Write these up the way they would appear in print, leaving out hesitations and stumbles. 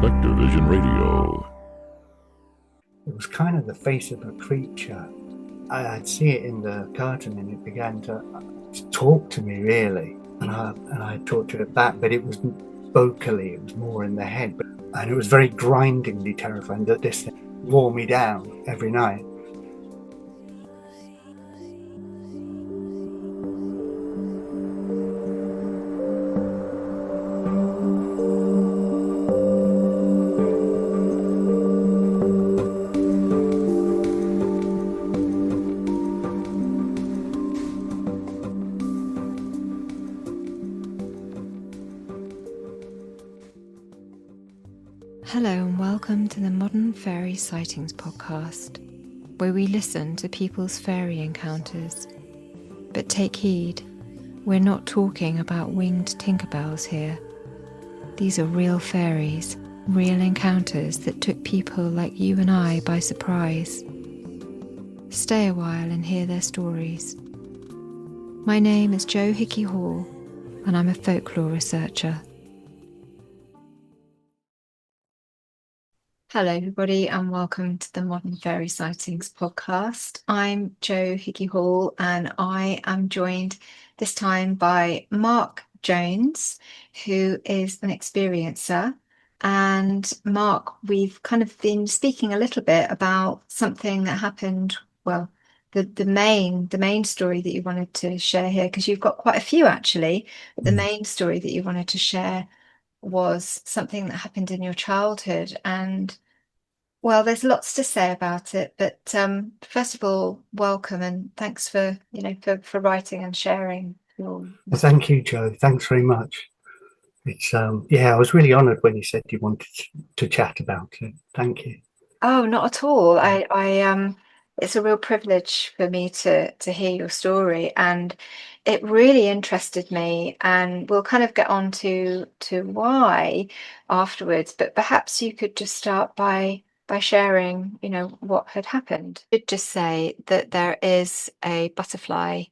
Perspective-Vision Radio. It was kind of the face of a creature. I'd see it in the curtain and it began to talk to me, really. And I talked to it back, but it was vocally, it was more in the head. And it was very grindingly terrifying that this thing wore me down every night. Hello and welcome to the Modern Fairy Sightings Podcast, where we listen to people's fairy encounters. But take heed, we're not talking about winged Tinkerbells here. These are real fairies, real encounters that took people like you and I by surprise. Stay a while and hear their stories. My name is Jo Hickey Hall, and I'm a folklore researcher. Hello everybody and welcome to the Modern Fairy Sightings Podcast. I'm Jo Hickey Hall and I am joined this time by Mark Jones, who is an experiencer. And Mark, we've kind of been speaking a little bit about something that happened, well, the main story that you wanted to share here, because you've got quite a few actually, but the main story that you wanted to share was something that happened in your childhood. And well, there's lots to say about it, but first of all, welcome and thanks for writing and sharing your. Well, thank you, Jo. Thanks very much. It's I was really honoured when you said you wanted to chat about it. Thank you. Oh, not at all. I it's a real privilege for me to hear your story, and it really interested me. And we'll kind of get on to why afterwards. But perhaps you could just start by sharing, what had happened. I should just say that there is a butterfly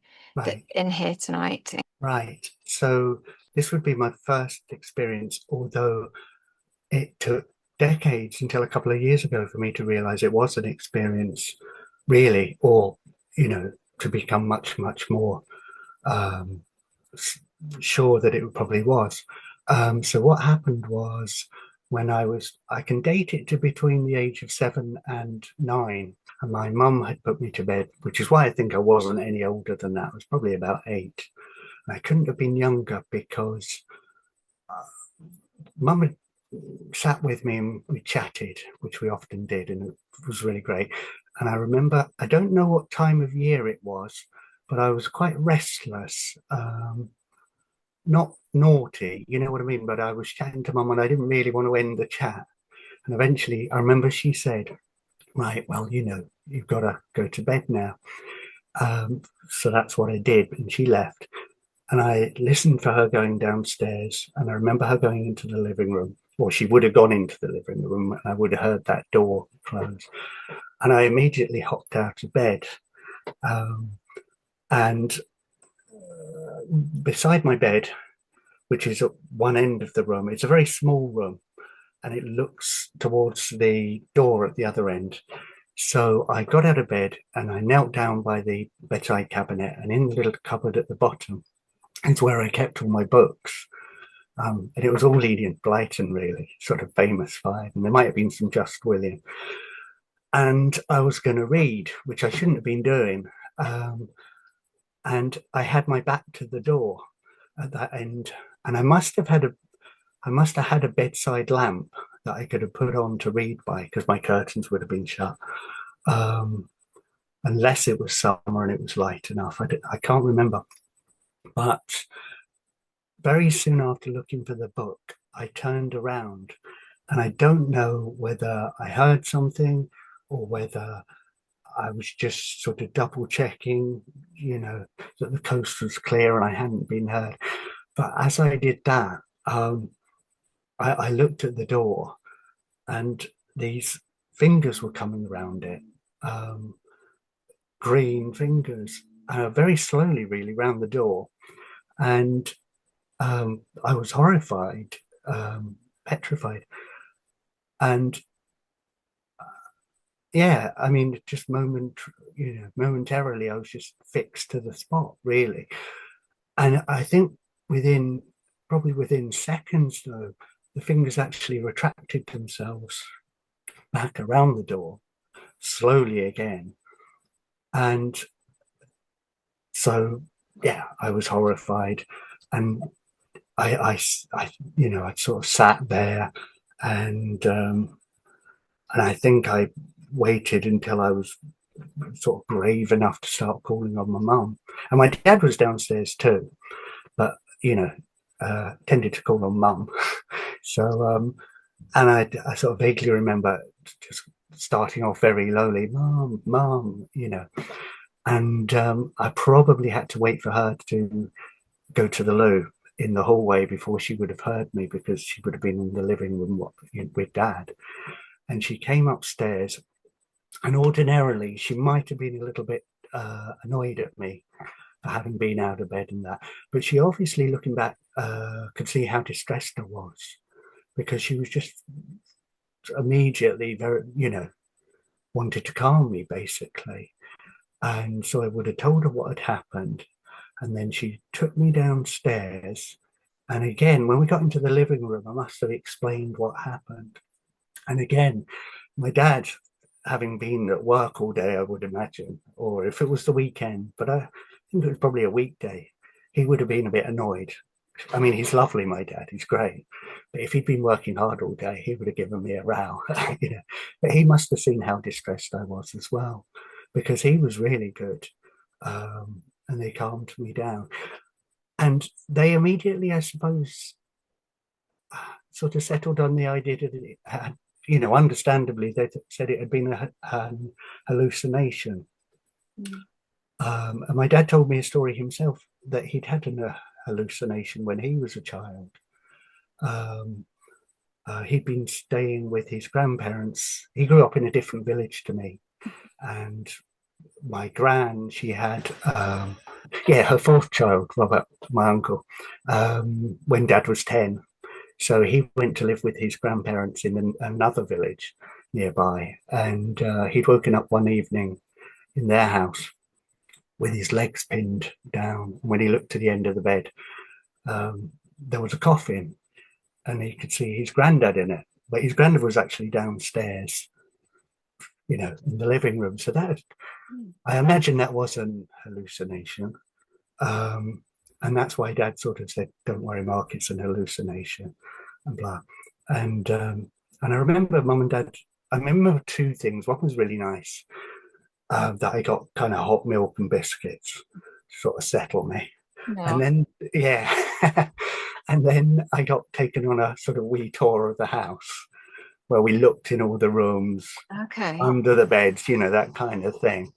in here tonight. Right. So this would be my first experience, although it took decades until a couple of years ago for me to realize it was an experience, really, or, to become much, much more sure that it probably was. So what happened was when I can date it to between the age of 7 and 9. And my mum had put me to bed, which is why I think I wasn't any older than that. I was probably about 8. And I couldn't have been younger because Mum had sat with me and we chatted, which we often did, and it was really great. And I remember, I don't know what time of year it was, but I was quite restless, not naughty, you know what I mean? But I was chatting to Mum and I didn't really want to end the chat. And eventually I remember she said, right, well, you've got to go to bed now. So that's what I did. And she left. And I listened for her going downstairs. And I remember her going into the living room. Or she would have gone into the living room. And I would have heard that door close. And I immediately hopped out of bed. And beside my bed, which is at one end of the room, it's a very small room. And it looks towards the door at the other end. So I got out of bed and I knelt down by the bedside cabinet, and in the little cupboard at the bottom is where I kept all my books. And it was all Enid Blyton, really, sort of famous 5. And there might have been some Just William. And I was going to read, which I shouldn't have been doing. And I had my back to the door at that end. And I must have had a bedside lamp that I could have put on to read by, because my curtains would have been shut. Unless it was summer and it was light enough. I can't remember. But very soon after looking for the book, I turned around, and I don't know whether I heard something or whether I was just sort of double checking, that the coast was clear and I hadn't been heard. But as I did that, I looked at the door, and these fingers were coming around it, green fingers, very slowly, really, round the door. And I was horrified, petrified. And yeah, I mean, just momentarily, I was just fixed to the spot, really. And I think probably within seconds, though, the fingers actually retracted themselves back around the door slowly again. And so, yeah, I was horrified. And I sort of sat there and I think I waited until I was sort of brave enough to start calling on my mum. And my dad was downstairs too, but, tended to call on mum. So, and I sort of vaguely remember just starting off very lowly, mum, mum, and I probably had to wait for her to go to the loo in the hallway before she would have heard me, because she would have been in the living room with dad. And she came upstairs, and ordinarily she might have been a little bit annoyed at me for having been out of bed and that, but she obviously, looking back, could see how distressed I was, because she was just immediately very, wanted to calm me, basically. And so I would have told her what had happened, and then she took me downstairs. And again, when we got into the living room, I must have explained what happened. And again, my dad, having been at work all day, I would imagine, or if it was the weekend, but I think it was probably a weekday, he would have been a bit annoyed. I mean, he's lovely, my dad, he's great. But if he'd been working hard all day, he would have given me a row. But he must have seen how distressed I was as well, because he was really good. And they calmed me down. And they immediately, I suppose, sort of settled on the idea that it had, understandably, they said it had been an hallucination. And my dad told me a story himself that he'd had a hallucination when he was a child. He'd been staying with his grandparents. He grew up in a different village to me. And my gran, she had, her fourth child, Robert, my uncle, when dad was 10. So he went to live with his grandparents in another village nearby. And he'd woken up one evening in their house with his legs pinned down. When he looked to the end of the bed, there was a coffin, and he could see his granddad in it. But his granddad was actually downstairs, in the living room. So I imagine that was an hallucination. And that's why dad sort of said, "Don't worry, Mark, it's an hallucination," and blah. And I remember mum and dad, I remember two things. One was really nice, that I got kind of hot milk and biscuits to sort of settle me. No. And then, and then I got taken on a sort of wee tour of the house, where we looked in all the rooms, under the beds, that kind of thing.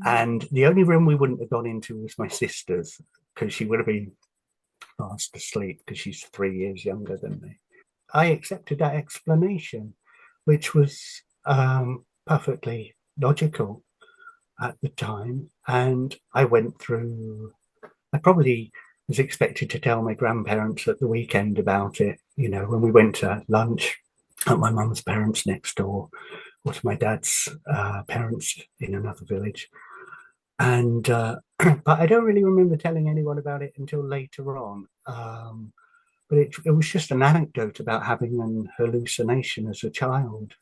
And the only room we wouldn't have gone into was my sister's, because she would have been fast asleep, because she's 3 years younger than me. I accepted that explanation, which was perfectly logical at the time. And I probably was expected to tell my grandparents at the weekend about it, when we went to lunch at my mum's parents next door, or to my dad's parents in another village. And but I don't really remember telling anyone about it until later on. But it was just an anecdote about having an hallucination as a child.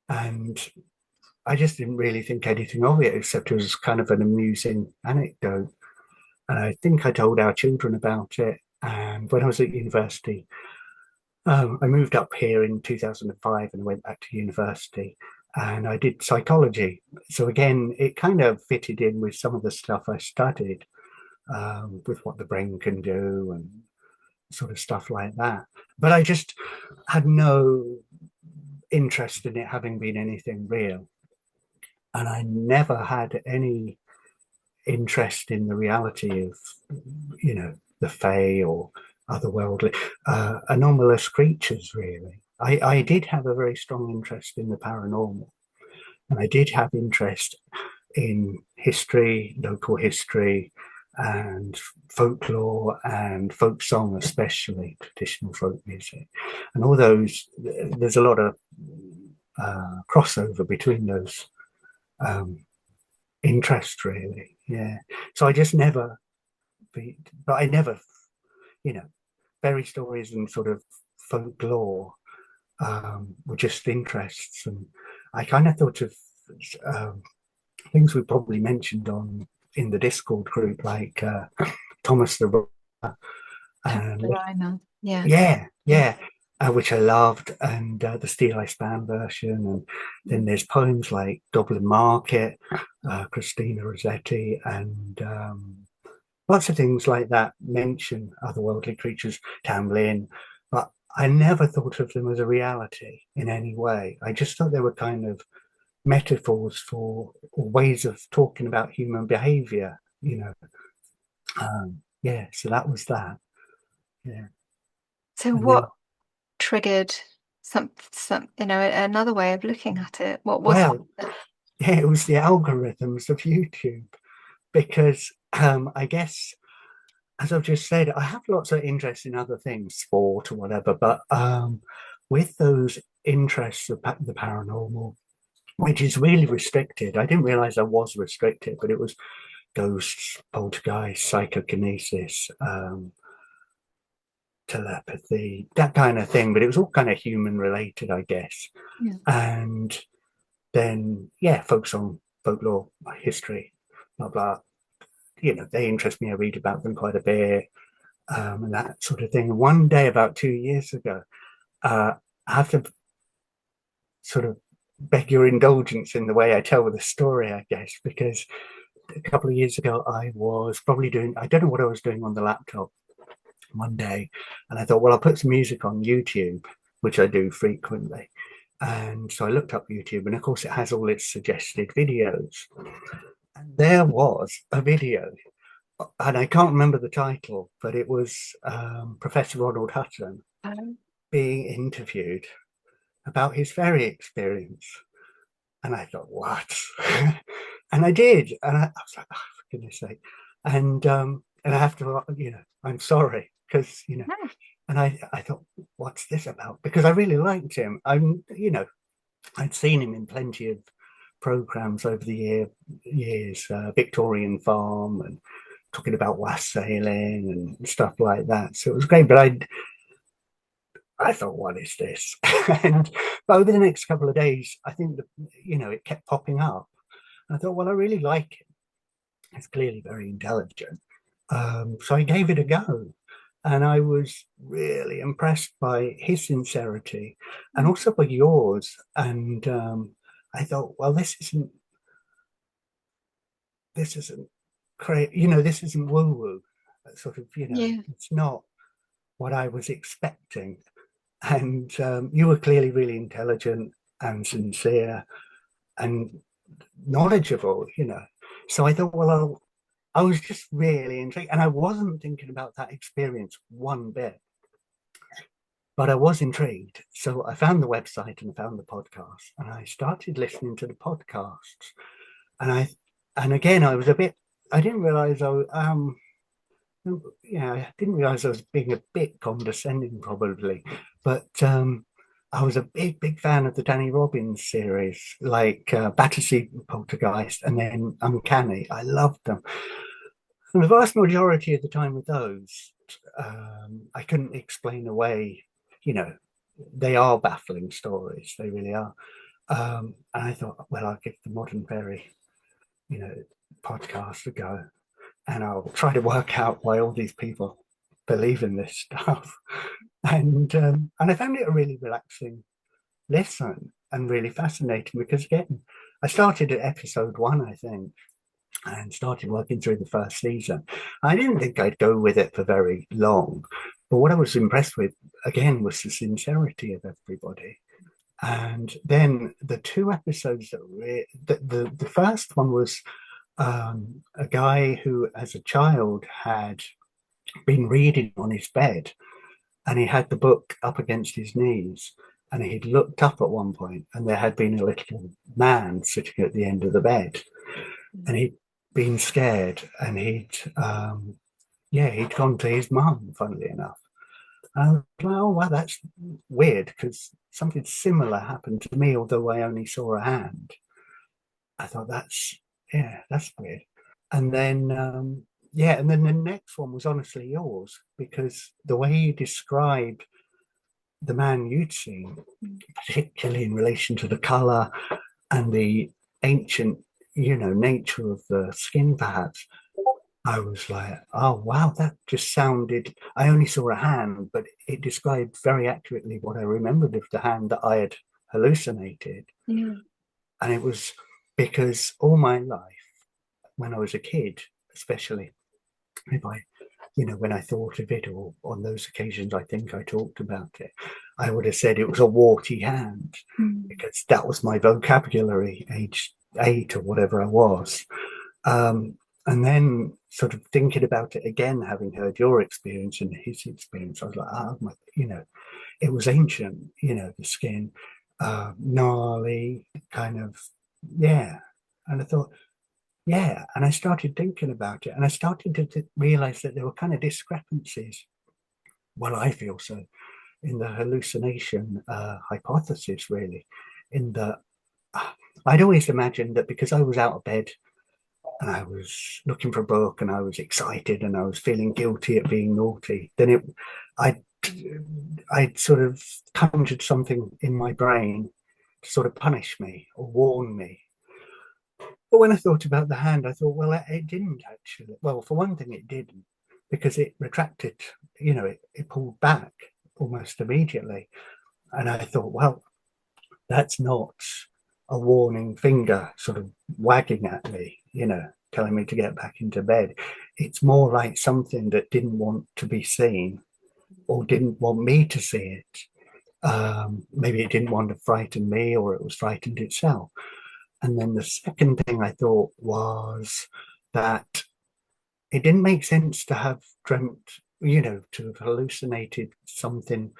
And I just didn't really think anything of it, except it was kind of an amusing anecdote. And I think I told our children about it. And when I was at university, I moved up here in 2005 and went back to university, and I did psychology. So again, it kind of fitted in with some of the stuff I studied, with what the brain can do and sort of stuff like that. But I just had no interest in it having been anything real. And I never had any interest in the reality of, the fae or otherworldly, anomalous creatures, really. I did have a very strong interest in the paranormal, and I did have interest in history, local history, and folklore and folk song, especially traditional folk music, and all those. There's a lot of crossover between those interests, really. Yeah. So I just never, but I never, fairy stories and sort of folklore were just interests, and I kind of thought of things we probably mentioned in the Discord group, like Thomas the Rhymer, and yeah, which I loved, and the Steel Eye Span version, and then there's poems like Dublin Market, Christina Rossetti, and lots of things like that mention otherworldly creatures, Tamlin, but I never thought of them as a reality in any way. I just thought they were kind of metaphors for ways of talking about human behavior, so that was that. Yeah. So And what triggered some another way of looking at it? What was it was the algorithms of YouTube, because I guess, as I've just said, I have lots of interest in other things, sport or whatever, but with those interests of the paranormal, which is really restricted. I didn't realize I was restricted, but it was ghosts, poltergeist, psychokinesis, telepathy, that kind of thing. But it was all kind of human related, I guess. Yeah. And then, folk song, folklore, history, blah, blah. They interest me. I read about them quite a bit, and that sort of thing. And one day, about 2 years ago, I have to sort of beg your indulgence in the way I tell the story, I guess, because a couple of years ago, I was probably I don't know what I was doing on the laptop one day, and I thought, well, I'll put some music on YouTube, which I do frequently. And so I looked up YouTube, and of course, it has all its suggested videos. And there was a video, and I can't remember the title, but it was Professor Ronald Hutton being interviewed about his fairy experience. And I thought, what? And I did. And I was like, oh, for goodness sake. And I have to, I'm sorry, because, and I thought, what's this about? Because I really liked him. I'd seen him in plenty of programs over the years, Victorian Farm, and talking about wassailing and stuff like that. So it was great. But I thought, what is this? But over the next couple of days, I think that, it kept popping up. And I thought, well, I really like it. It's clearly very intelligent. So I gave it a go. And I was really impressed by his sincerity and also by yours. And I thought, well, this isn't this isn't woo-woo. Sort of, It's not what I was expecting. And you were clearly really intelligent and sincere and knowledgeable, So I thought, well, I was just really intrigued. And I wasn't thinking about that experience one bit, but I was intrigued. So I found the website and I found the podcast, and I started listening to the podcasts. And again, I didn't realize I didn't realize I was being a bit condescending, probably, but I was a big fan of the Danny Robbins series, like Battersea Poltergeist and then Uncanny. I loved them. And the vast majority of the time with those, I couldn't explain away, they are baffling stories. They really are. And I thought, well, I'll give the Modern Fairy, podcast a go. And I'll try to work out why all these people believe in this stuff. And I found it a really relaxing listen and really fascinating, because again, I started at episode 1, I think, and started working through the first season. I didn't think I'd go with it for very long, but what I was impressed with again was the sincerity of everybody. And then the 2 episodes the first one was a guy who, as a child, had been reading on his bed, and he had the book up against his knees, and he'd looked up at one point, and there had been a little man sitting at the end of the bed, and been scared, and he'd gone to his mum, funnily enough. And I was like, oh, wow, that's weird, because something similar happened to me, although I only saw a hand. I thought, that's weird. And then, and then the next one was honestly yours, because the way you described the man you'd seen, particularly in relation to the colour and the ancient, nature of the skin, perhaps, I was like, oh, wow, that just sounded, I only saw a hand, but it described very accurately what I remembered of the hand that I had hallucinated. Yeah. And it was because all my life, when I was a kid, especially, if I, when I thought of it, or on those occasions I think I talked about it, I would have said it was a warty hand, because that was my vocabulary, age 8 or whatever I was. And then sort of thinking about it again, having heard your experience and his experience, I was like, it was ancient, the skin, gnarly, kind of, yeah. And I thought, yeah. And I started thinking about it, and I started to realize that there were kind of discrepancies. Well, I feel so, in the hallucination hypothesis, really, in that I'd always imagined that because I was out of bed and I was looking for a book and I was excited and I was feeling guilty at being naughty, then I'd sort of conjured something in my brain to sort of punish me or warn me. But when I thought about the hand, I thought, well, it didn't actually. Well, for one thing, it didn't, because it retracted, it pulled back almost immediately. And I thought, well, that's not a warning finger sort of wagging at me, telling me to get back into bed. It's more like something that didn't want to be seen or didn't want me to see it. Maybe it didn't want to frighten me, or it was frightened itself. And then the second thing I thought was that it didn't make sense to have dreamt, to have hallucinated something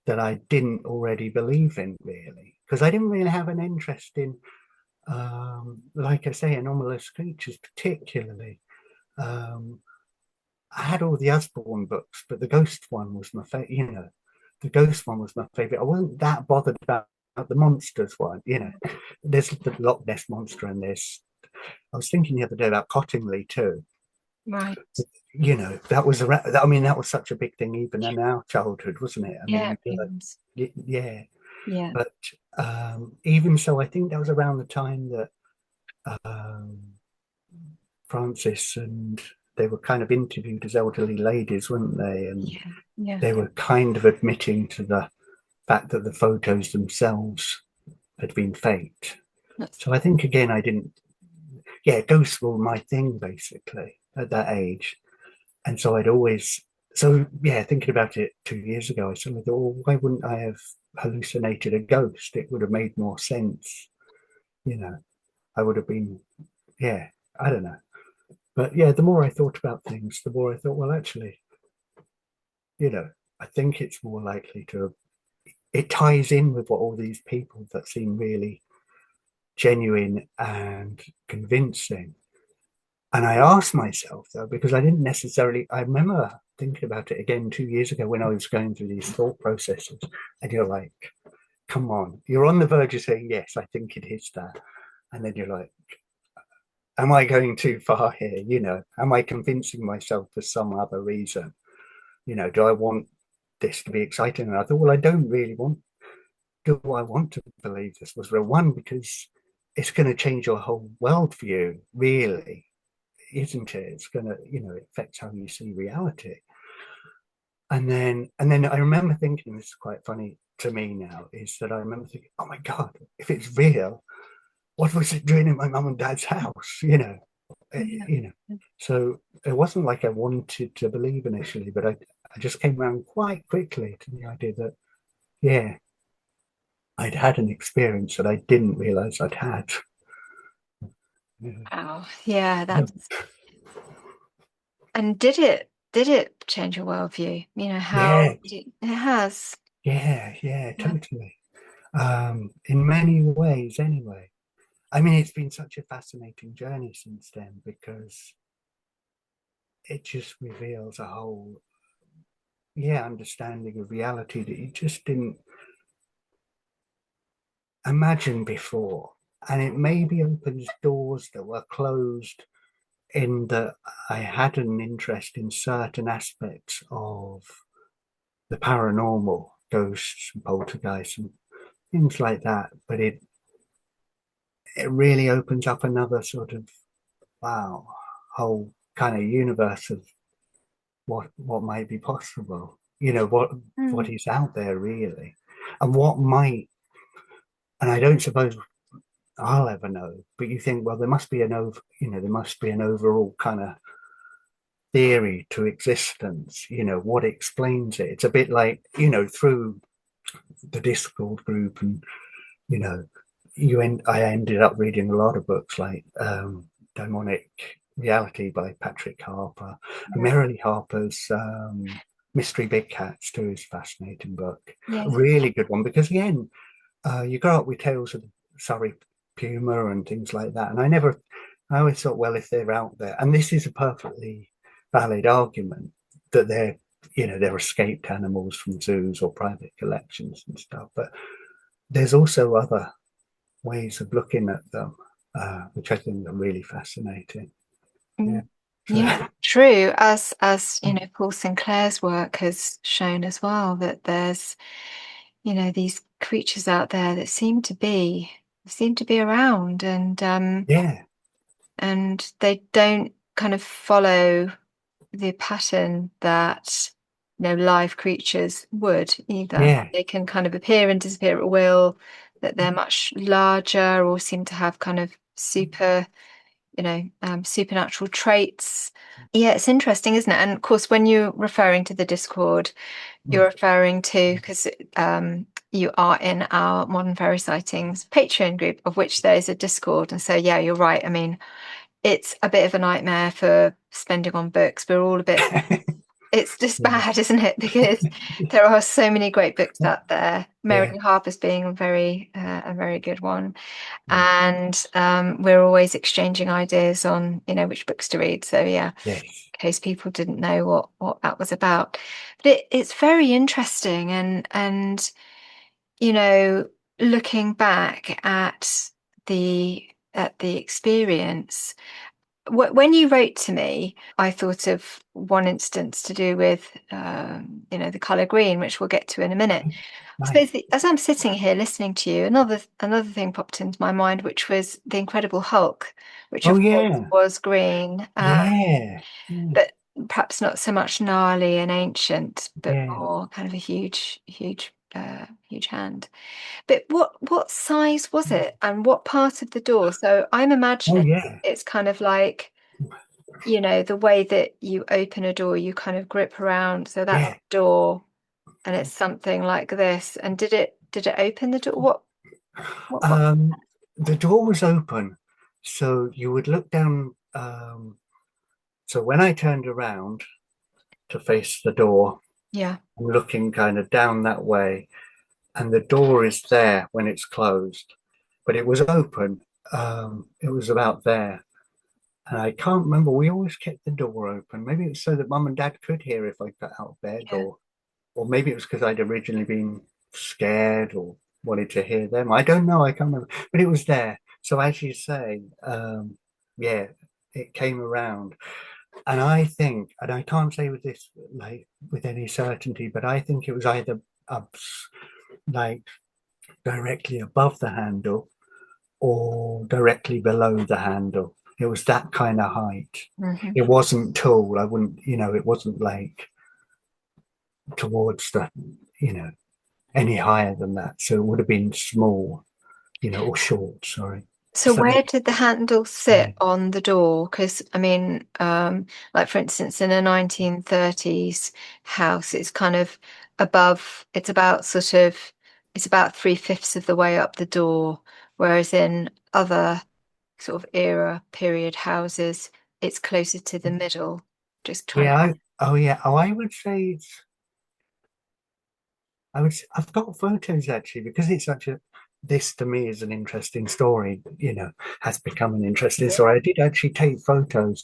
that I didn't already believe in, really, because I didn't really have an interest in, like I say, anomalous creatures particularly. I had all the Usborne books, but the ghost one was my favorite. The ghost one was my favorite. I wasn't that bothered about the monsters one. There's the Loch Ness monster, and I was thinking the other day about Cottingley too. Right. That was that was such a big thing even in our childhood, wasn't it? Yeah. But even so, I think that was around the time that Francis and they were kind of interviewed as elderly ladies, weren't they? And they were kind of admitting to the fact that the photos themselves had been faked. So I think, again, ghosts were my thing, basically, at that age. And so thinking about it 2 years ago, I suddenly thought, well, why wouldn't I have hallucinated a ghost? It would have made more sense. I would have been, I don't know. But the more I thought about things, the more I thought, well, actually, I think it's more likely it ties in with what all these people that seem really genuine and convincing. And I asked myself, though, because I remember thinking about it again 2 years ago when I was going through these thought processes, and you're like, come on, you're on the verge of saying, yes, I think it is that. And then you're like, am I going too far here? Am I convincing myself for some other reason? Do I want this to be exciting? And I thought, well, I don't really do I want to believe this was real? One, because it's going to change your whole worldview, really, isn't it? It's going to, it affects how you see reality. And then I remember thinking, this is quite funny to me now, is that I remember thinking, oh my God, if it's real, what was it doing in my mum and dad's house? So it wasn't like I wanted to believe initially, but I just came around quite quickly to the idea that, I'd had an experience that I didn't realize I'd had. Wow. Yeah, that's. And did it change your worldview? How it has. Yeah, totally. In many ways, anyway. I mean, it's been such a fascinating journey since then, because it just reveals a whole, understanding of reality that you just didn't imagine before. And it maybe opens doors that were closed, in that I had an interest in certain aspects of the paranormal, ghosts and poltergeists and things like that. But it really opens up another sort of, wow, whole kind of universe of what might be possible. What is out there really, and what might. And I don't suppose I'll ever know. But you think, well, there must be there must be an overall kind of theory to existence. What explains it? It's a bit like, through the Discord group, and you know, I ended up reading a lot of books like Demonic Reality by Patrick Harper, and Merrily Harper's Mystery Big Cats too is a fascinating book. Yes. A really good one, because again, you grow up with tales of Surrey Puma and things like that, and I always thought, well, if they're out there, and this is a perfectly valid argument, that they're escaped animals from zoos or private collections and stuff, but there's also other ways of looking at them, which I think are really fascinating. Yeah, true. As Paul Sinclair's work has shown as well, that there's these creatures out there that seem to be around, and and they don't kind of follow the pattern that live creatures would either. They can kind of appear and disappear at will, that they're much larger or seem to have kind of supernatural traits. Yeah, it's interesting, isn't it? And of course, when you're referring to the Discord, you're referring to, because you are in our Modern Fairy Sightings Patreon group, of which there is a Discord. And so, yeah, you're right. I mean, it's a bit of a nightmare for spending on books. We're all a bit, it's just bad, isn't it? Because there are so many great books out there. Merrily Harper's being a very good one. And we're always exchanging ideas on, which books to read. So, yeah. Yes. In case people didn't know what that was about. But it's very interesting, and looking back at the experience, when you wrote to me, I thought of one instance to do with the colour green, which we'll get to in a minute. Right. So as I'm sitting here listening to you, another thing popped into my mind, which was the Incredible Hulk, which of course was green. But perhaps not so much gnarly and ancient, but more kind of a huge hand. But what size was it, and what part of the door? So I'm imagining it's kind of like, the way that you open a door, you kind of grip around. So that's the door, and it's something like this. And did it open the door? What? The door was open, so you would look down. So when I turned around to face the door, I'm looking kind of down that way, and the door is there when it's closed, but it was open. It was about there, and I can't remember. We always kept the door open. Maybe it was so that Mum and Dad could hear if I got out of bed, or maybe it was because I'd originally been scared or wanted to hear them. I don't know. I can't remember, but it was there. So as you say, it came around. And I think, and I can't say with this like with any certainty, but I think it was either up, like directly above the handle or directly below the handle. It was that kind of height. It wasn't tall. I wouldn't, it wasn't like towards the, any higher than that. So it would have been small, or short, sorry. So where did the handle sit on the door? Because I mean, like for instance, in a 1930s house, it's kind of above. It's about 3/5 of the way up the door, whereas in other sort of period houses, it's closer to the middle. Just trying. I would say I've got photos actually, because it's such a this to me is an interesting story, has become an interesting story. I did actually take photos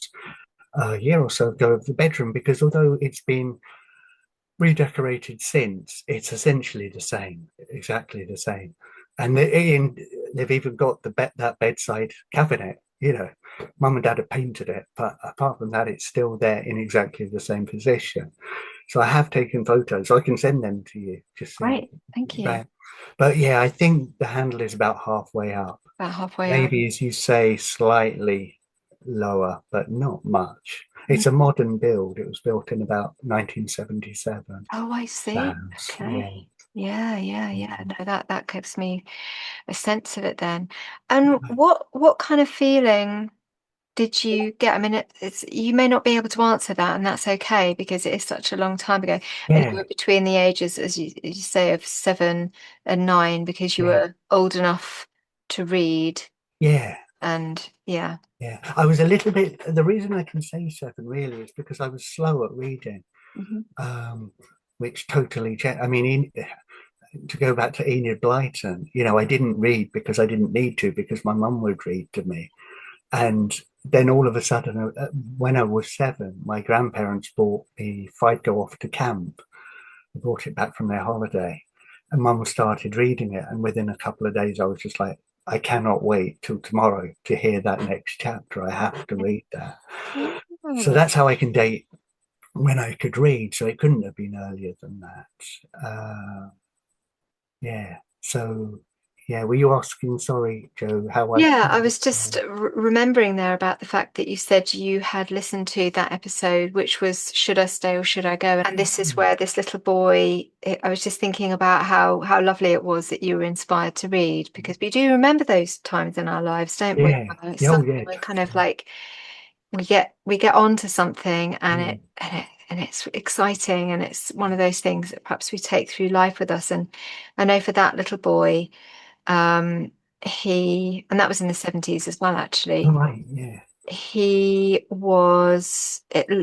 a year or so ago of the bedroom, because although it's been redecorated since, it's essentially the same, exactly the same. And they've even got that bedside cabinet. Mum and Dad have painted it, but apart from that, it's still there in exactly the same position. So I have taken photos. I can send them to you. Just Great, thank you. but yeah, I think the handle is about halfway up. About halfway up. Maybe, as you say, slightly lower, but not much. It's a modern build. It was built in about 1977. Oh, I see. Okay. Yeah. No, that gives me a sense of it then. And what kind of feeling did you get? I mean, it's you may not be able to answer that, and that's okay because it is such a long time ago. And you Yeah, were between the ages, as you say, of 7 and 9 because you yeah, were old enough to read. yeah. And yeah. Yeah, I was a little bit. The reason I can say seven really is because I was slow at reading, Hmm. um, which totally changed. I mean, to go back to Enid Blyton, I didn't read because I didn't need to, because my mum would read to me. And then all of a sudden, when I was 7, my grandparents bought me Fido Off to Camp. They brought it back from their holiday, and mum started reading it. And within a couple of days, I was just like, I cannot wait till tomorrow to hear that next chapter. I have to read that. So Oh. that's how I can date when I could read. So it couldn't have been earlier than that. Yeah. So, yeah, were you asking, sorry, Joe, how I Yeah, I feel? was just remembering there about the fact that you said you had listened to that episode, which was "Should I Stay or Should I Go?" And this is where this little boy. I was just thinking about how lovely it was that you were inspired to read, because we do remember those times in our lives, don't we? Yeah. Where Oh, suddenly yeah. we're kind of like we get onto something, and Mm, it's exciting, and it's one of those things that perhaps we take through life with us. And I know for that little boy. Um, and that was in the 70s as well, all actually. right. Yeah.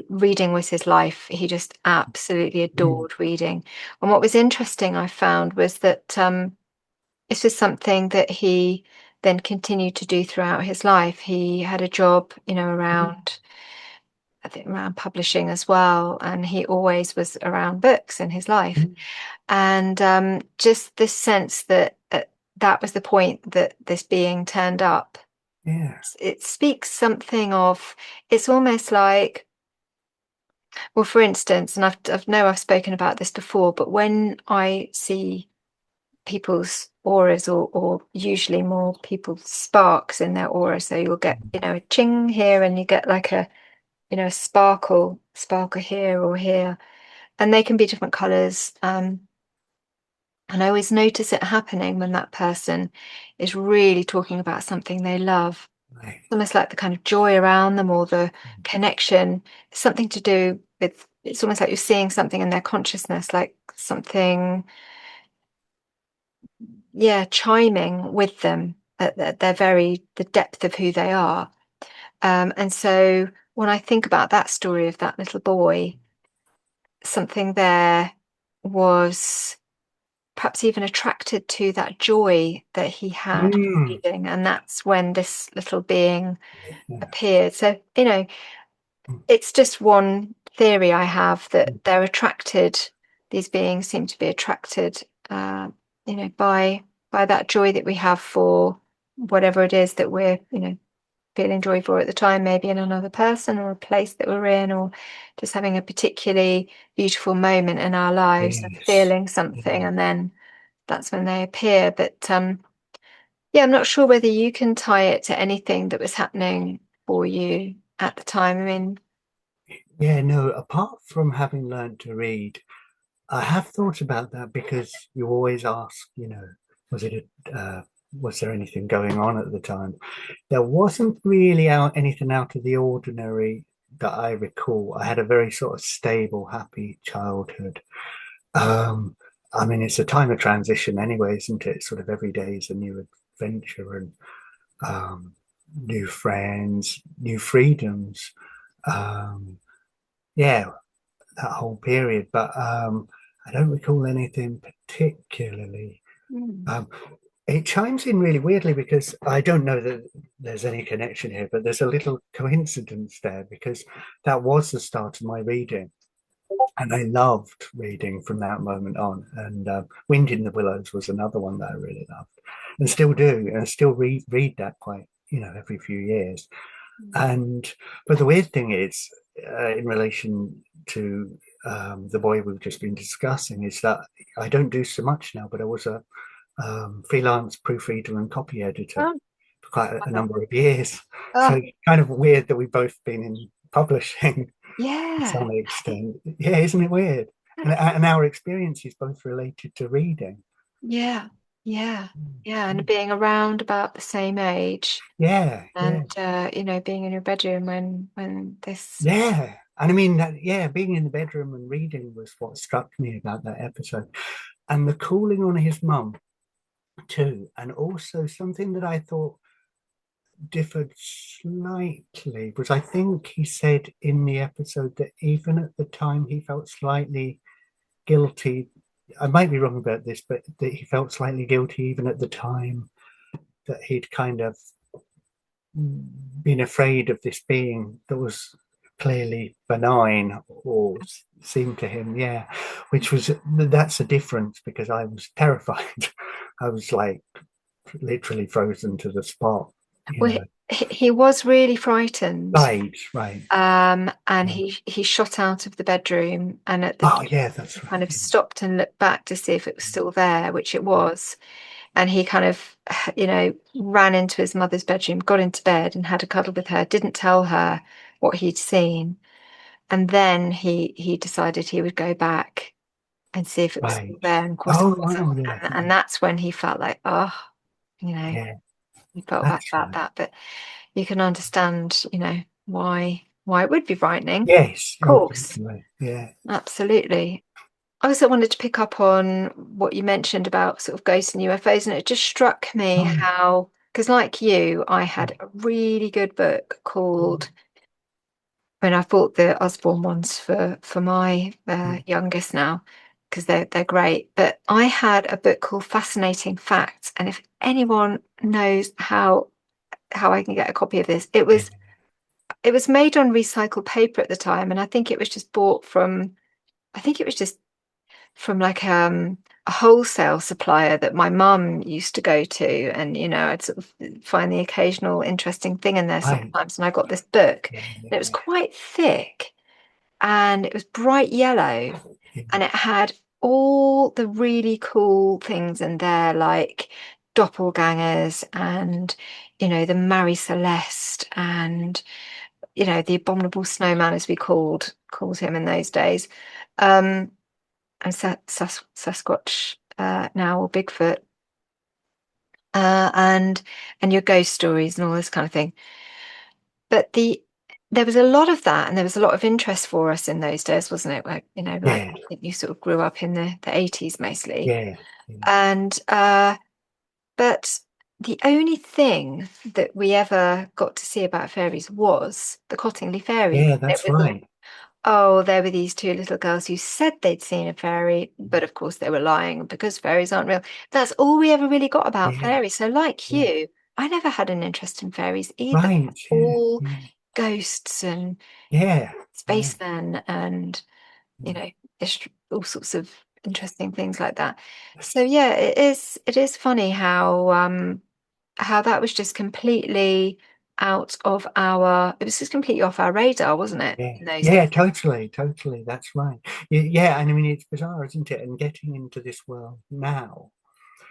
Reading was his life. He just absolutely Mm, adored reading. And what was interesting, I found, was that this was something that he then continued to do throughout his life. He had a job, around, I think, around publishing as well, and he always was around books in his life. mm, And just this sense that that was the point that this being turned up. yeah. It speaks something of, it's almost like, well, for instance, and I've spoken about this before, but when I see people's auras, or usually more people's sparks in their aura, so you'll get, a ching here, and you get like a sparkle here or here, and they can be different colors. And I always notice it happening when that person is really talking about something they love. Right. It's almost like the kind of joy around them, or the connection. It's something to do with, it's almost like you're seeing something in their consciousness, like something, yeah, chiming with them at the depth of who they are. And so when I think about that story of that little boy, something there was perhaps even attracted to that joy that he had Mm, reading, and that's when this little being yeah. appeared. So, it's just one theory I have, that they're attracted, these beings seem to be attracted, by that joy that we have for whatever it is that we're, feeling joy for at the time, maybe in another person or a place that we're in, or just having a particularly beautiful moment in our lives and Yes. feeling something, Yeah. and then that's when they appear. But yeah, I'm not sure whether you can tie it to anything that was happening for you at the time. I mean, Yeah, no, apart from having learned to read, I have thought about that, because you always ask, was was there anything going on at the time? There wasn't really anything out of the ordinary that I recall. I had a very sort of stable, happy childhood. Um, I mean, it's a time of transition anyway, isn't it? Sort of every day is a new adventure, and um, new friends, new freedoms. Um, yeah, that whole period. But I don't recall anything particularly. mm, Um, It chimes in really weirdly because I don't know that there's any connection here, but there's a little coincidence there because that was the start of my reading. And I loved reading from that moment on. And Wind in the Willows was another one that I really loved and still do. And I still read that quite, every few years. But the weird thing is, in relation to the boy we've just been discussing, is that I don't do so much now, but I was a freelance proofreader and copy editor Oh, for quite a number of years. So oh, it's kind of weird that we've both been in publishing to yeah. some extent. Yeah, isn't it weird? And our experience is both related to reading. Yeah, yeah, yeah, and being around about the same age, Yeah, and yeah, being in your bedroom when this. yeah. And I mean, being in the bedroom and reading was what struck me about that episode. And the calling on his mum, too. And also something that I thought differed slightly was I think he said in the episode that even at the time he felt slightly guilty. I might be wrong about this, but that he felt slightly guilty even at the time that he'd kind of been afraid of this being that was clearly benign or seemed to him, yeah, which was that's a difference because I was terrified. I was like literally frozen to the spot, you Well, know. he was really frightened, Right. and he shot out of the bedroom, and at the Oh, yeah, that's kind right. of stopped and looked back to see if it was still there, which it was. And he kind of, ran into his mother's bedroom, got into bed and had a cuddle with her, didn't tell her what he'd seen. And then he decided he would go back and see if it was still Right. there. And of course it Oh, wasn't. wow, yeah, And that's when he felt like, oh, yeah, he felt bad that's about right. that. But you can understand, why it would be frightening. Yes, Of oh, course, definitely. Yeah. absolutely. I also wanted to pick up on what you mentioned about sort of ghosts and UFOs, and it just struck me Oh, how, because like you, I had a really good book called, I mean, I bought the Osborne ones for my youngest now because they're great. But I had a book called Fascinating Facts, and if anyone knows how I can get a copy of this, it yeah, was made on recycled paper at the time, and I think it was just bought from, I think it was just from like a wholesale supplier that my mum used to go to, and I'd sort of find the occasional interesting thing in there right. sometimes, and I got this book, Yeah, and it was quite thick, and it was bright yellow, yeah, and it had all the really cool things in there, like doppelgangers, and the Mary Celeste, and the abominable snowman, as we called him in those days. And Sasquatch now, or Bigfoot, and your ghost stories and all this kind of thing. But there was a lot of that, and there was a lot of interest for us in those days, wasn't it? Like yeah, I think you sort of grew up in the 80s mostly, yeah, and but the only thing that we ever got to see about fairies was the Cottingley fairies. yeah, It that's was like, right. oh, there were these two little girls who said they'd seen a fairy, but of course they were lying because fairies aren't real. That's all we ever really got about Yeah, fairies. So, like yeah, you, I never had an interest in fairies either. right. Yeah, All yeah, ghosts and yeah, yeah, spacemen and, you yeah. know, all sorts of interesting things like that. So yeah, it is funny how that was just completely it was just completely off our radar, wasn't it, Yeah, in those yeah, days? totally. That's right. Yeah, and I mean, it's bizarre, isn't it? And getting into this world now,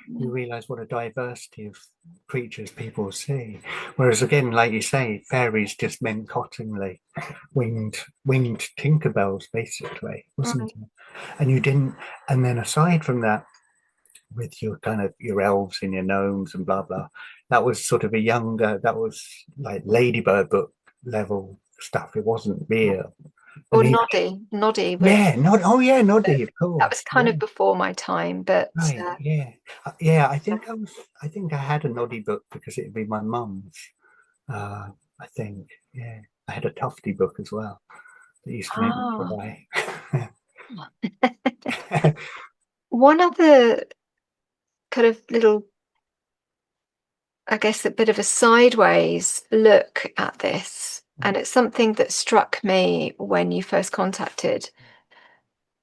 you realize what a diversity of creatures people see. Whereas again, like you say, fairies just meant Cottingley, winged Tinkerbells, basically, wasn't Mm. it? And you didn't. And then aside from that, with your kind of your elves and your gnomes and blah blah, that was sort of a younger. That was like Ladybird book level stuff. It wasn't real. Or And even Noddy was yeah, not oh yeah, Noddy, of that was course. kind Yeah, of before my time, but right. Yeah, yeah. I think I had a Noddy book because it'd be my mum's. I think. Yeah, I had a Tufty book as well that used to make me ah, cry. one other kind of little I guess, a bit of a sideways look at this. And it's something that struck me when you first contacted,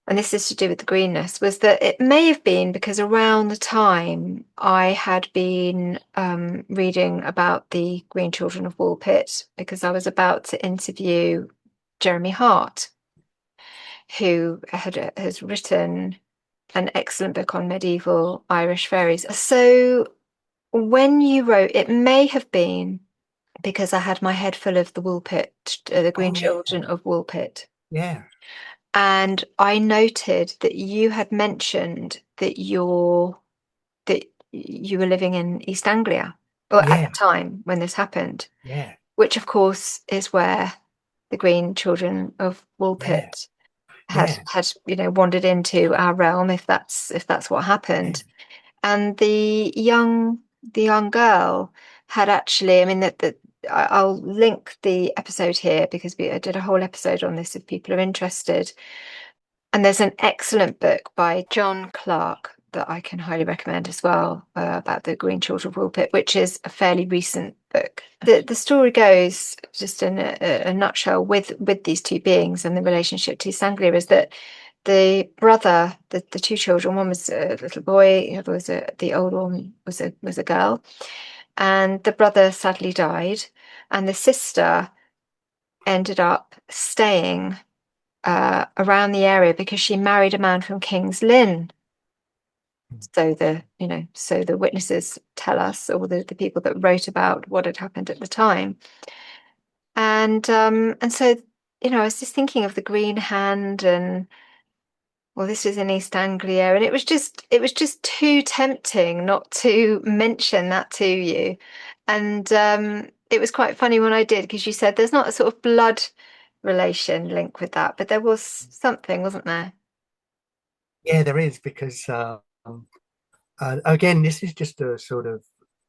and this is to do with the greenness, was that it may have been because around the time I had been reading about the Green Children of Woolpit, because I was about to interview Jeremy Hart, who has written an excellent book on medieval Irish fairies. So when you wrote, it may have been because I had my head full of the Woolpit, the Green Children of Woolpit. Yeah. And I noted that you had mentioned that you were living in East Anglia, or at the time when this happened. Yeah. Which of course is where the Green Children of Woolpit had wandered into our realm, if that's what happened. And the young girl had actually, I mean, that I'll link the episode here because I did a whole episode on this if people are interested. And there's an excellent book by John Clark that I can highly recommend as well, about the Green Children of Woolpit, which is a fairly recent book. The story goes, just in a nutshell, with these two beings and the relationship to Sanglia, is that the brother, the two children, one was a little boy, the other was the older one was a girl, and the brother sadly died, and the sister ended up staying around the area because she married a man from King's Lynn. So the witnesses tell us, or the people that wrote about what had happened at the time. And so, I was just thinking of the Green Hand, and well, this is in East Anglia, and it was just too tempting not to mention that to you. And it was quite funny when I did, because you said there's not a sort of blood relation link with that, but there was something, wasn't there? Yeah, there is, because again, this is just a sort of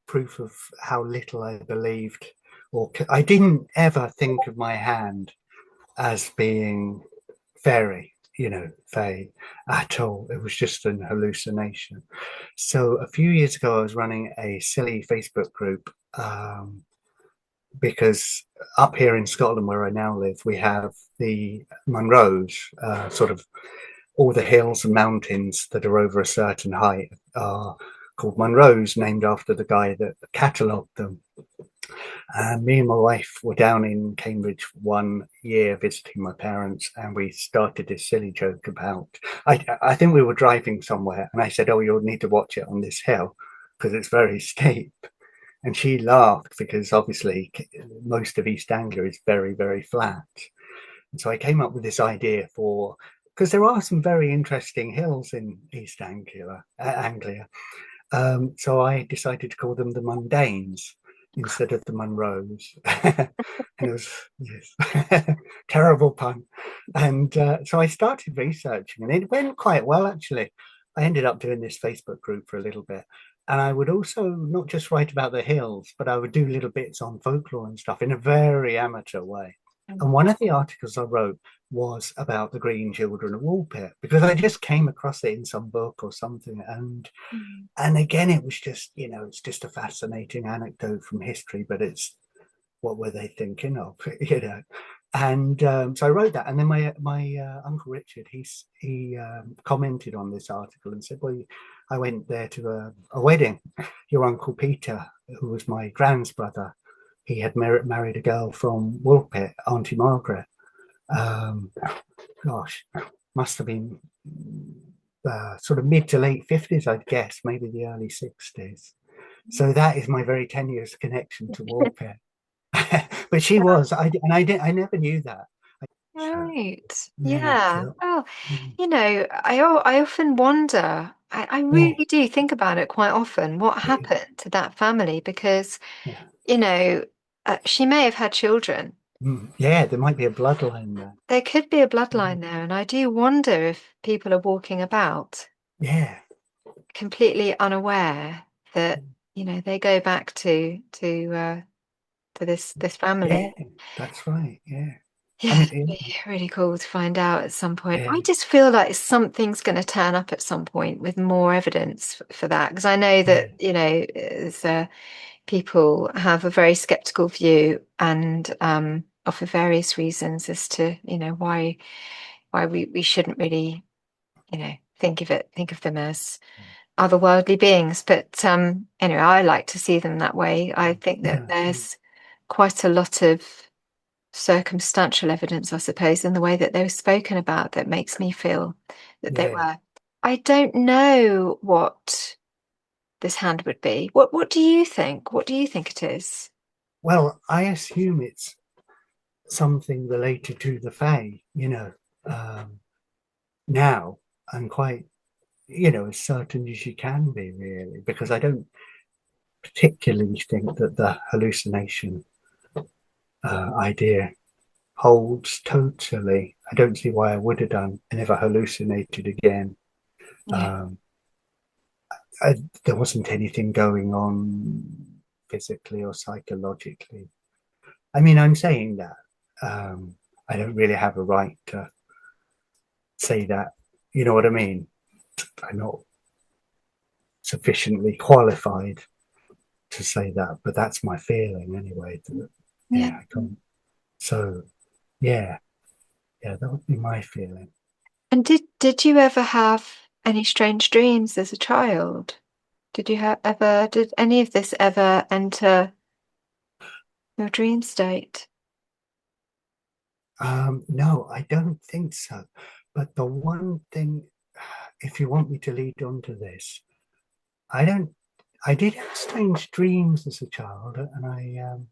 proof of how little I believed, or I didn't ever think of my hand as being fairy, fae at all. It was just an hallucination. So a few years ago, I was running a silly Facebook group, because up here in Scotland, where I now live, we have the Munros, sort of all the hills and mountains that are over a certain height are called Munros, named after the guy that catalogued them. And me and my wife were down in Cambridge one year visiting my parents, and we started this silly joke about, I think we were driving somewhere, and I said, oh, you'll need to watch it on this hill because it's very steep. And she laughed because obviously most of East Anglia is very, very flat. And so I came up with this idea because there are some very interesting hills in East Anglia. So I decided to call them the Mundanes instead of the Munros. And it was, yes, terrible pun. And so I started researching, and it went quite well, actually. I ended up doing this Facebook group for a little bit. And I would also not just write about the hills, but I would do little bits on folklore and stuff in a very amateur way. And one of the articles I wrote was about the Green Children of Woolpit, because I just came across it in some book or something. And again, it was just, it's just a fascinating anecdote from history, but it's, what were they thinking of, And so I wrote that, and then my Uncle Richard, he commented on this article and said, well, I went there to a wedding. Your Uncle Peter, who was my grand's brother, he had married a girl from Woolpit, Auntie Margaret. Gosh, must have been sort of mid to late 50s, I'd guess, maybe the early 60s. So that is my very tenuous connection to Woolpit. But she was, I never knew that. Right. Yeah. Well, I often wonder, I really do think about it quite often, what happened to that family, because, she may have had children. Yeah, there might be a bloodline there. There could be a bloodline there, and I do wonder if people are walking about, completely unaware that, they go back to this family. Yeah, that's right. Yeah. Yeah, it'd be really cool to find out at some point. I just feel like something's going to turn up at some point with more evidence for that, because I know that, there's people have a very skeptical view and offer various reasons as to, why we shouldn't really, think of them as otherworldly beings. But anyway, I like to see them that way. I think that there's quite a lot of circumstantial evidence, I suppose, in the way that they were spoken about that makes me feel that they were. I don't know what this hand would be. What do you think? What do you think it is? Well, I assume it's something related to the Fae, now I'm quite, as certain as you can be, really, because I don't particularly think that the hallucination idea holds totally. I don't see why I would have done and never hallucinated again. Yeah. There wasn't anything going on physically or psychologically. I mean, I'm saying that. I don't really have a right to say that. You know what I mean? I'm not sufficiently qualified to say that, but that's my feeling anyway. Yeah. I can't. So, yeah, that would be my feeling. And did you ever have any strange dreams as a child? Did any of this ever enter your dream state? No, I don't think so. But the one thing, if you want me to lead on to this, I did have strange dreams as a child, and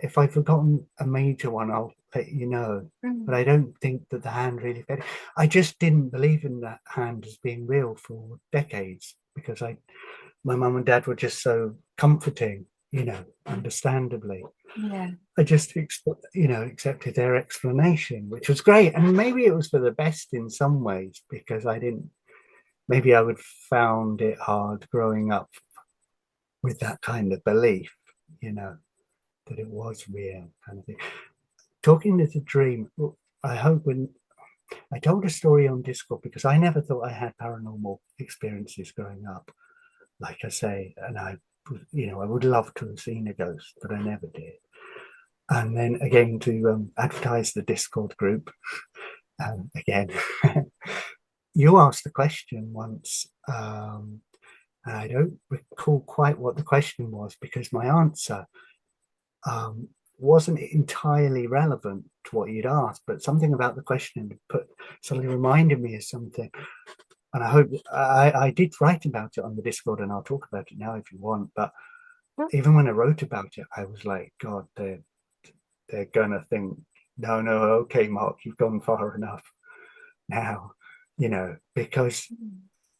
if I've forgotten a major one, I'll let you know. But I don't think that the hand really fed. I just didn't believe in that hand as being real for decades because my mum and dad were just so comforting, understandably. Yeah. I just, accepted their explanation, which was great. And maybe it was for the best in some ways because maybe I would found it hard growing up with that kind of belief, that it was real kind of thing. Talking to the dream, I hope I told a story on Discord because I never thought I had paranormal experiences growing up. Like I say, and I would love to have seen a ghost, but I never did. And then again to advertise the Discord group, again, you asked the question once, and I don't recall quite what the question was because my answer wasn't entirely relevant to what you'd asked, but something about the question suddenly reminded me of something. And I hope I did write about it on the Discord, and I'll talk about it now if you want. But even when I wrote about it, I was like, God, they're gonna think, no, okay, Mark, you've gone far enough now, because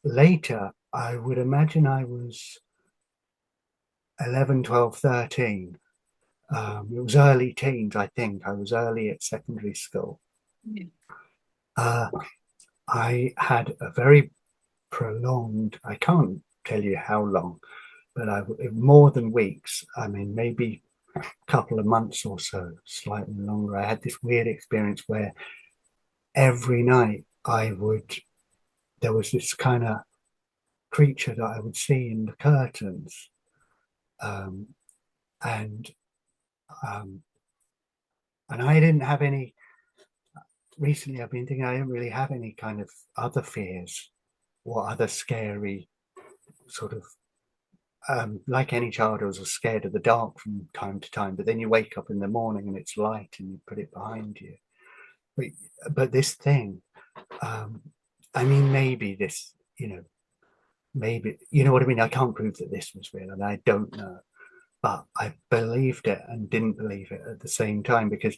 later I would imagine I was 11, 12, 13. It was early teens, I think. I was early at secondary school. I had a very prolonged, I can't tell you how long, but more than weeks. I mean, maybe a couple of months or so, slightly longer. I had this weird experience where every night there was this kind of creature that I would see in the curtains. And I didn't have any. Recently, I've been thinking I didn't really have any kind of other fears or other scary sort of. Like any child, I was scared of the dark from time to time. But then you wake up in the morning and it's light, and you put it behind you. But this thing, I mean, maybe this, maybe you know what I mean. I can't prove that this was real, and I don't know. But I believed it and didn't believe it at the same time because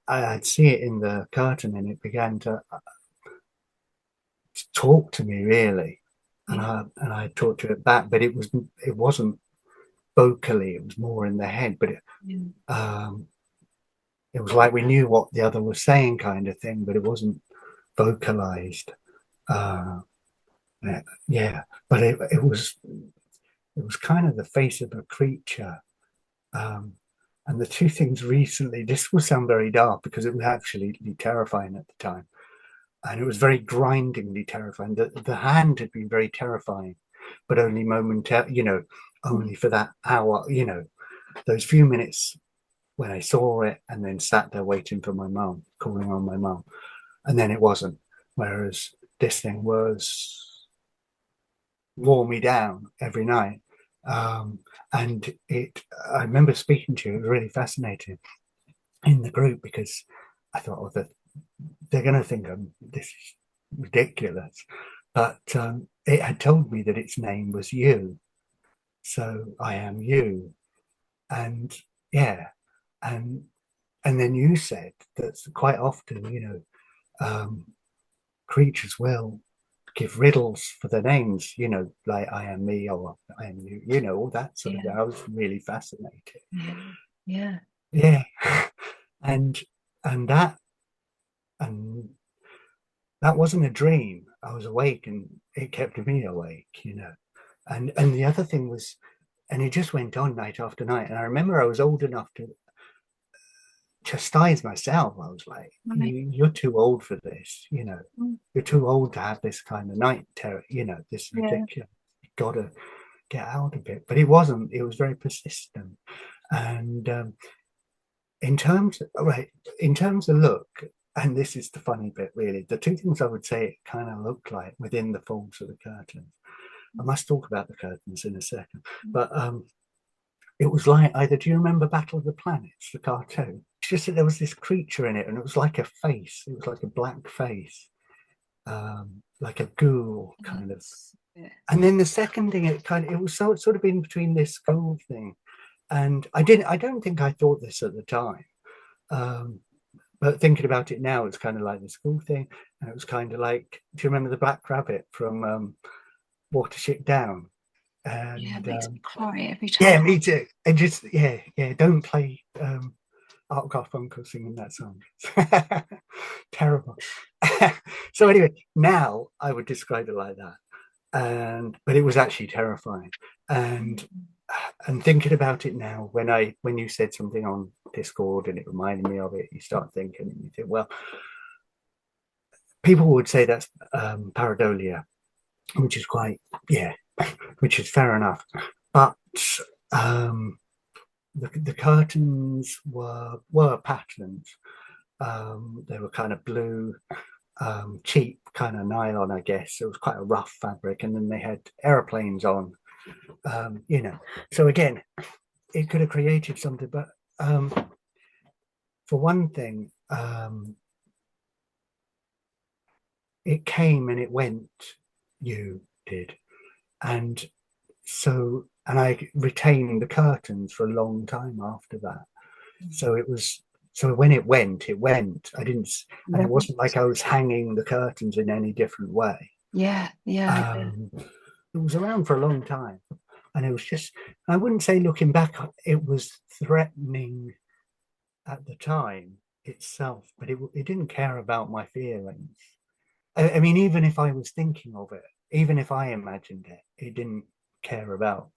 I'd see it in the curtain and it began to talk to me really, and I talked to it back, but it wasn't vocally; it was more in the head. But it was like we knew what the other was saying, kind of thing, but it wasn't vocalized. Yeah, but it was kind of the face of a creature. And the two things recently, this will sound very dark because it was actually terrifying at the time. And it was very grindingly terrifying. The hand had been very terrifying, but only momentarily, only for that hour, those few minutes when I saw it and then sat there waiting for my mum, calling on my mum, and then it wasn't. Whereas this thing wore me down every night. And I remember speaking to you, it was really fascinating in the group because I thought, oh, they're going to think this is ridiculous. But it had told me that its name was you. So I am you. And yeah. And then you said that quite often, creatures will give riddles for their names, like I am me or I am you, all that sort of thing. I was really fascinated. Yeah. And that and that wasn't a dream. I was awake and it kept me awake. And the other thing was, and it just went on night after night. And I remember I was old enough to chastise myself. I was like, you're too old for this, you're too old to have this kind of night terror, this ridiculous, you've got to get out of it. But it wasn't, it was very persistent. And in terms of look, and this is the funny bit really, the two things I would say it kind of looked like within the folds of the curtains. I must talk about the curtains in a second, but it was like either, do you remember Battle of the Planets, the cartoon? It's just that there was this creature in it and it was like a face. It was like a black face, like a ghoul kind of. And then the second thing, it was sort of in between this ghoul thing. And I don't think I thought this at the time. But thinking about it now, it's kind of like this ghoul thing. And it was kind of like, do you remember the Black Rabbit from Watership Down? And, it makes me cry every time. Yeah, me too. And just don't play Art Garfunkel singing that song. Terrible. So anyway, now I would describe it like that. But it was actually terrifying. And thinking about it now, when you said something on Discord and it reminded me of it, you start thinking and you think, well, people would say that's pareidolia, which is which is fair enough. But the curtains were patterns. They were kind of blue, cheap kind of nylon, I guess. It was quite a rough fabric, and then they had airplanes on. So again, it could have created something, but for one thing, it came and it went. You did, and I retained the curtains for a long time after that. So when it went, I didn't, and it wasn't like I was hanging the curtains in any different way. It was around for a long time, and it was just, I wouldn't say looking back, it was threatening at the time itself, but it didn't care about my feelings. I mean, even if I was thinking of it, even if I imagined it, it didn't care about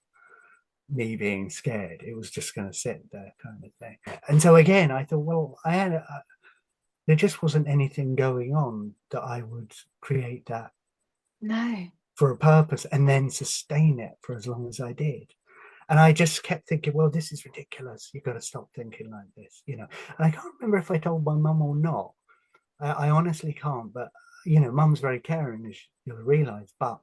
me being scared. It was just going to sit there, kind of thing. And so again, I thought, well, there just wasn't anything going on that I would create that for a purpose and then sustain it for as long as I did. And I just kept thinking, well, this is ridiculous. You've got to stop thinking like this, And I can't remember if I told my mum or not. I honestly can't, but mum's very caring, as you'll realize. But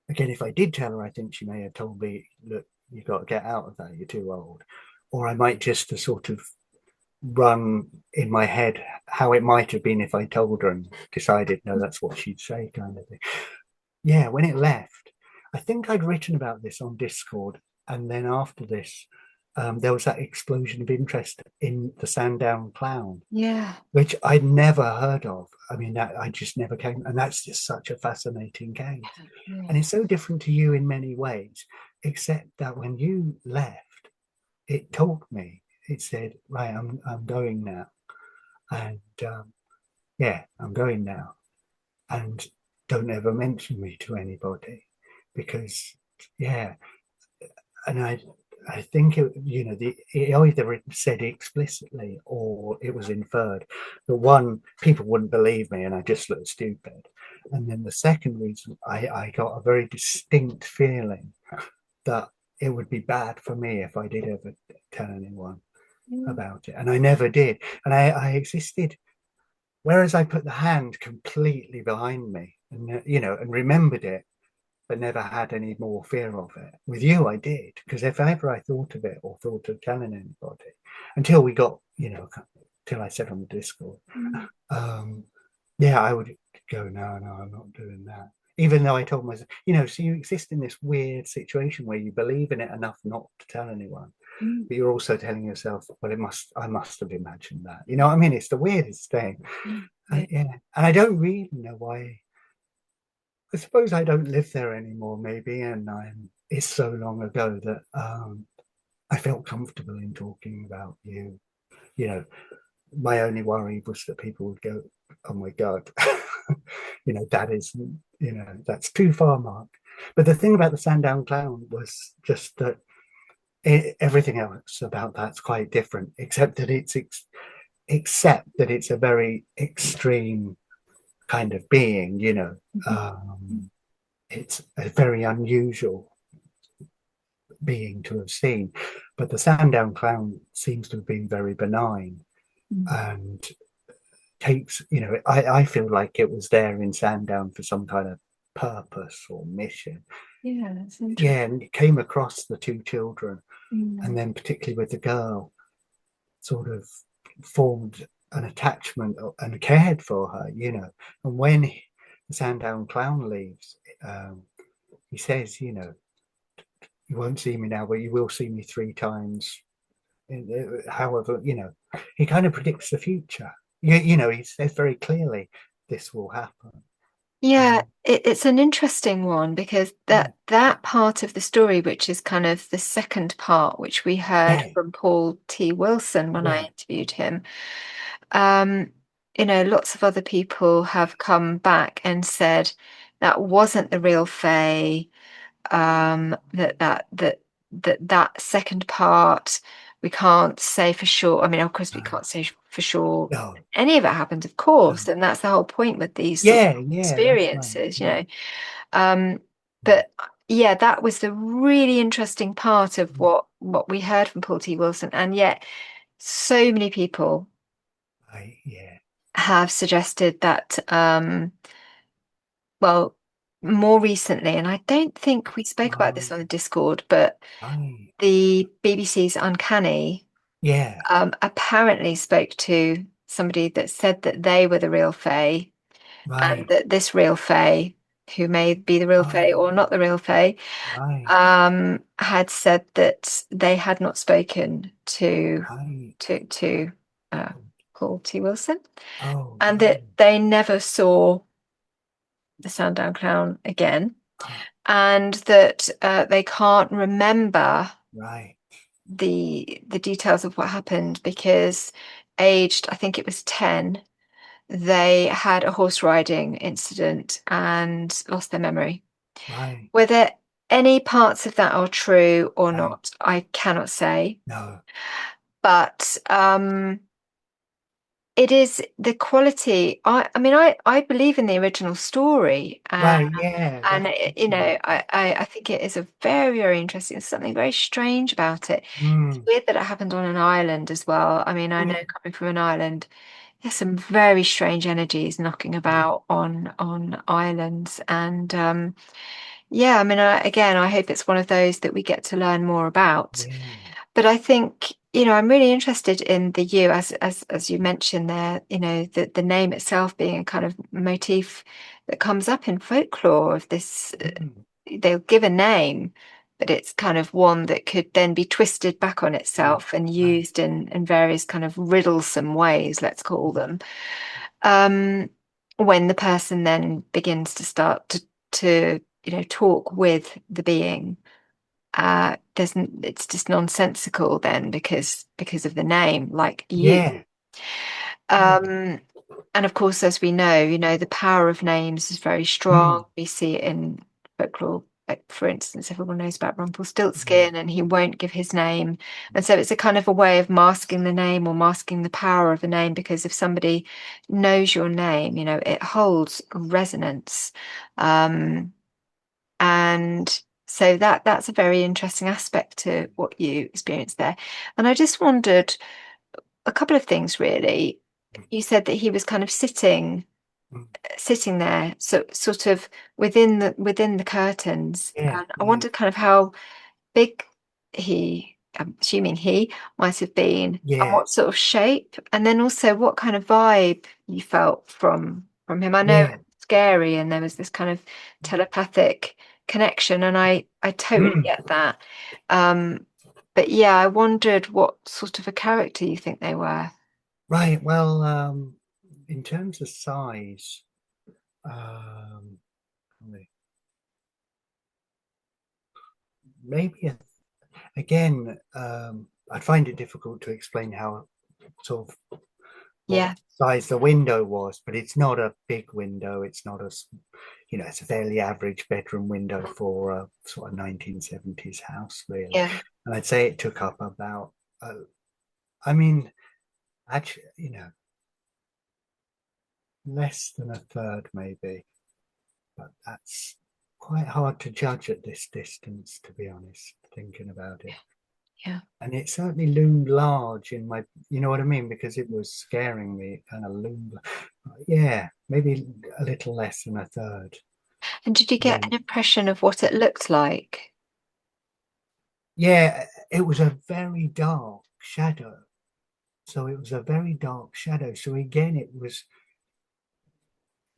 again, if I did tell her, I think she may have told me, look, you've got to get out of that, you're too old. Or I might just sort of run in my head how it might have been if I told her and decided, no, that's what she'd say, kind of thing. Yeah, when it left, I think I'd written about this on Discord. And then after this, there was that explosion of interest in the Sandown Clown, which I'd never heard of. I mean, I just never came, and that's just such a fascinating case. And it's so different to you in many ways, except that when you left, it told me. It said, "Right, I'm going now," and I'm going now, and don't ever mention me to anybody, because and I think it either said explicitly or it was inferred. But one, people wouldn't believe me and I just looked stupid. And then the second reason, I got a very distinct feeling that it would be bad for me if I did ever tell anyone about it. And I never did. And I existed, whereas I put the hand completely behind me and, and remembered it, but never had any more fear of it. With you, I did, because if ever I thought of it or thought of telling anybody, until we got, till I said on the Discord, I would go, no, I'm not doing that. Even though I told myself, so you exist in this weird situation where you believe in it enough not to tell anyone, but you're also telling yourself, well, I must have imagined that. You know what I mean? It's the weirdest thing. And I don't really know why. I suppose I don't live there anymore, maybe, and it's so long ago that I felt comfortable in talking about you. My only worry was that people would go, "Oh my God, that is, that's too far, Mark." But the thing about the Sandown Clown was just that everything else about that's quite different, except that it's a very extreme kind of being, it's a very unusual being to have seen. But the Sandown Clown seems to have been very benign and takes, I feel like it was there in Sandown for some kind of purpose or mission. Yeah, that's interesting. Yeah, and it came across the two children, and then particularly with the girl, sort of formed an attachment and cared for her, And when the Sandown Clown leaves, he says, you won't see me now, but you will see me 3 times. However, he kind of predicts the future. He says very clearly this will happen. Yeah, it's an interesting one because that part of the story, which is kind of the second part, which we heard from Paul T. Wilson when I interviewed him, lots of other people have come back and said that wasn't the real Fae. That second part we can't say for sure. I mean, of course, we can't say for sure any of it happened, of course, and that's the whole point with these experiences, But that was the really interesting part of what we heard from Paul T. Wilson, and yet so many people have suggested that. Well, more recently, and I don't think we spoke about this on the Discord, but the BBC's Uncanny apparently spoke to somebody that said that they were the real Fae, and that this real Fae, who may be the real Fae or not the real Fae, had said that they had not spoken to Paul T. Wilson, and that they never saw the Sandown Clown again, and that they can't remember the details of what happened because aged, I think it was 10, they had a horse riding incident and lost their memory. Whether any parts of that are true or not, I cannot say. No. But it is the quality. I believe in the original story, and I think it is a very, very interesting. There's something very strange about it. It's weird that it happened on an island as well. I mean, I know coming from an island, there's some very strange energies knocking about on islands, and I hope it's one of those that we get to learn more about. But I think, I'm really interested in the U, as you mentioned there, the name itself being a kind of motif that comes up in folklore of this. They'll give a name, but it's kind of one that could then be twisted back on itself and used in various kind of riddlesome ways, let's call them. When the person then begins to start to talk with the being. It's just nonsensical then because of the name, like you. And of course, as we know, the power of names is very strong. We see it in folklore. Like, for instance, everyone knows about Rumpelstiltskin, and he won't give his name, and so it's a kind of a way of masking the name or masking the power of the name, because if somebody knows your name, it holds resonance. And So that's a very interesting aspect to what you experienced there. And I just wondered a couple of things really. You said that he was kind of sitting there, so sort of within the curtains. Yeah, And I wondered kind of how big he, I'm assuming he might have been, and yeah, what sort of shape, and then also what kind of vibe you felt from him. I know yeah. it's scary, and there was this kind of telepathic connection, and I totally Mm. get that. But yeah, I wondered what sort of a character you think they were. Right. Well, in terms of size, um, maybe again, I find it difficult to explain how sort of what Yeah, size the window was, but it's not a big window. It's not it's a fairly average bedroom window for a sort of 1970s house, really. yeah. And I'd say it took up about, I mean, actually, less than a third, maybe. But that's quite hard to judge at this distance, to be honest, thinking about it. Yeah. And it certainly loomed large in my, you know what I mean? Because it was scaring me, it kind of loomed. Yeah, maybe a little less than a third. And did you get an Then, impression of what it looked like? yeah, it was a very dark shadow. So it was a very dark shadow. So again,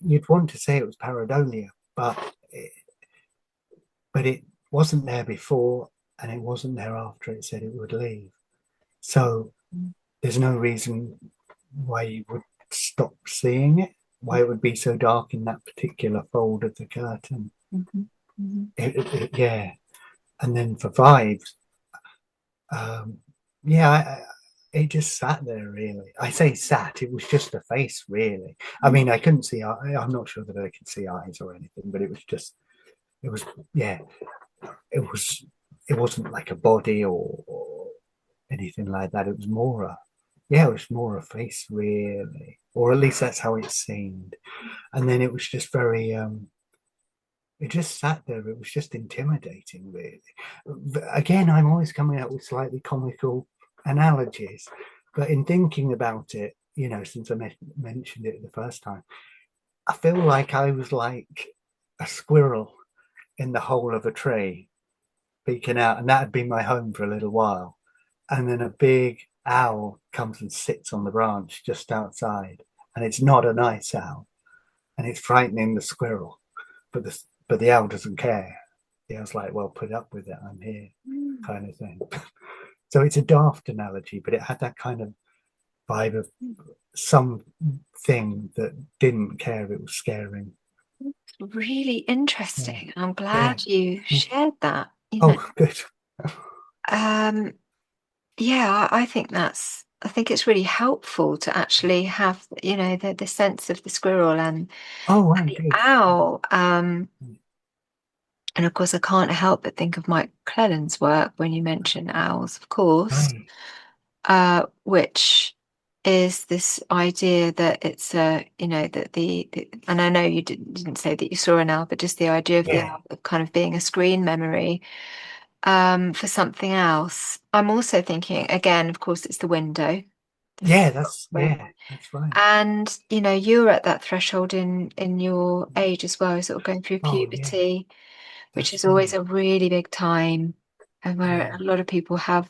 you'd want to say it was pareidolia, but it wasn't there before and it wasn't there after it said it would leave. So there's no reason why you would stop seeing it, why it would be so dark in that particular fold of the curtain. Mhm, mhm. Yeah. And then for vibes, yeah, it just sat there really. I say sat, it was just a face really. I mean, I couldn't see, I'm not sure that I could see eyes or anything, but it was, yeah, it wasn't like a body or anything like that. It was it was more a face really, or at least that's how it seemed. And then it was just very, it just sat there. It was just intimidating, really. Again, I'm always coming up with slightly comical analogies, but in thinking about it, since I mentioned it the first time, I feel like I was like a squirrel in the hole of a tree, peeking out, and that had been my home for a little while. And then a big owl comes and sits on the branch just outside, and it's not a nice owl, and it's frightening the squirrel, but the owl doesn't care. The owl's like, well, put up with it, I'm here, kind of thing. So it's a daft analogy, but it had that kind of vibe of something that didn't care it was scaring. Really Yeah, interesting. I'm yeah. glad you shared that. Oh, good. Um, yeah, I think it's really helpful to actually have, the sense of the squirrel Oh, and right, the good. owl. And of course, I can't help but think of Mike Clelland's work when you mention owls, of course, Right. which is this idea that it's that and I know you didn't say that you saw an owl, but just the idea of the Yeah, owl of kind of being a screen memory for something else. I'm also thinking, again, of course, it's the window. yeah, Window. that's right. And you're at that threshold in your age as well, sort of going through Oh, yeah, puberty, which that's is always right. a really big time, and where Yeah, a lot of people have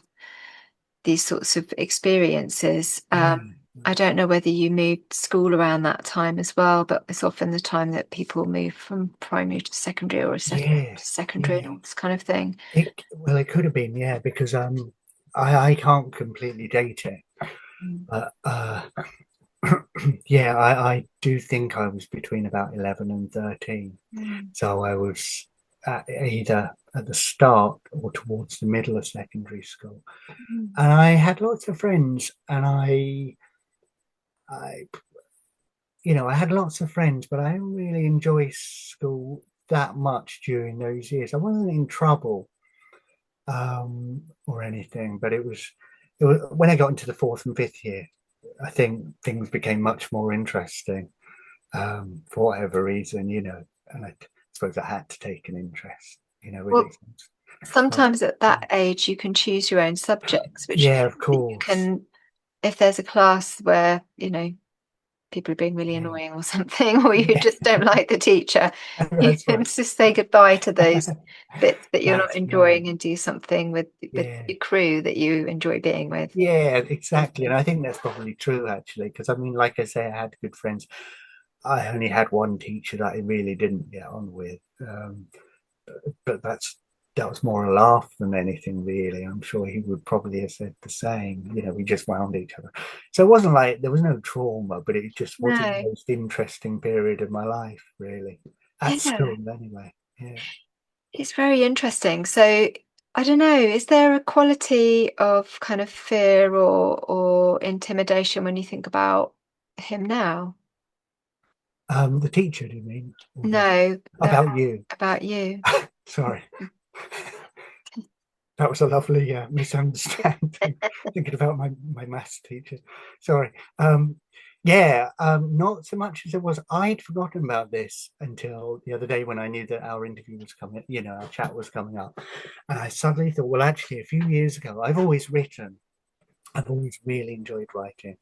these sorts of experiences. yeah, I don't know whether you moved school around that time as well, but it's often the time that people move from primary to secondary or yeah, to secondary and yeah. all this kind of thing. It could have been, yeah, because I can't completely date it, Mm. but yeah, I do think I was between about 11 and 13. Mm. So I was either at the start or towards the middle of secondary school. Mm. And I had lots of friends, and I, I had lots of friends, but I didn't really enjoy school that much during those years. I wasn't in trouble or anything, but it was when I got into the fourth and fifth year, I think things became much more interesting for whatever reason, and I suppose I had to take an interest, Well, sometimes at that age you can choose your own subjects, which of course you can, if there's a class where people are being really annoying or something, or you just don't like the teacher, you can just say goodbye to those bits that you're not enjoying and do something with the crew that you enjoy being with. Yeah, exactly. And I think that's probably true, actually, because I mean, like I say, I had good friends. I only had one teacher that I really didn't get on with, but that was more a laugh than anything, really. I'm sure he would probably have said the same. We just wound each other. So it wasn't like there was no trauma, but it just wasn't the most interesting period of my life, really. At school, anyway. Yeah. It's very interesting. So I don't know, is there a quality of kind of fear or intimidation when you think about him now? The teacher, do you mean? No, about you. About you. Sorry. That was a lovely misunderstanding. Thinking about my maths teacher. Sorry. Not so much as it was. I'd forgotten about this until the other day when I knew that our interview was coming, our chat was coming up. And I suddenly thought, well, actually, a few years ago, I've always written. I've always really enjoyed writing.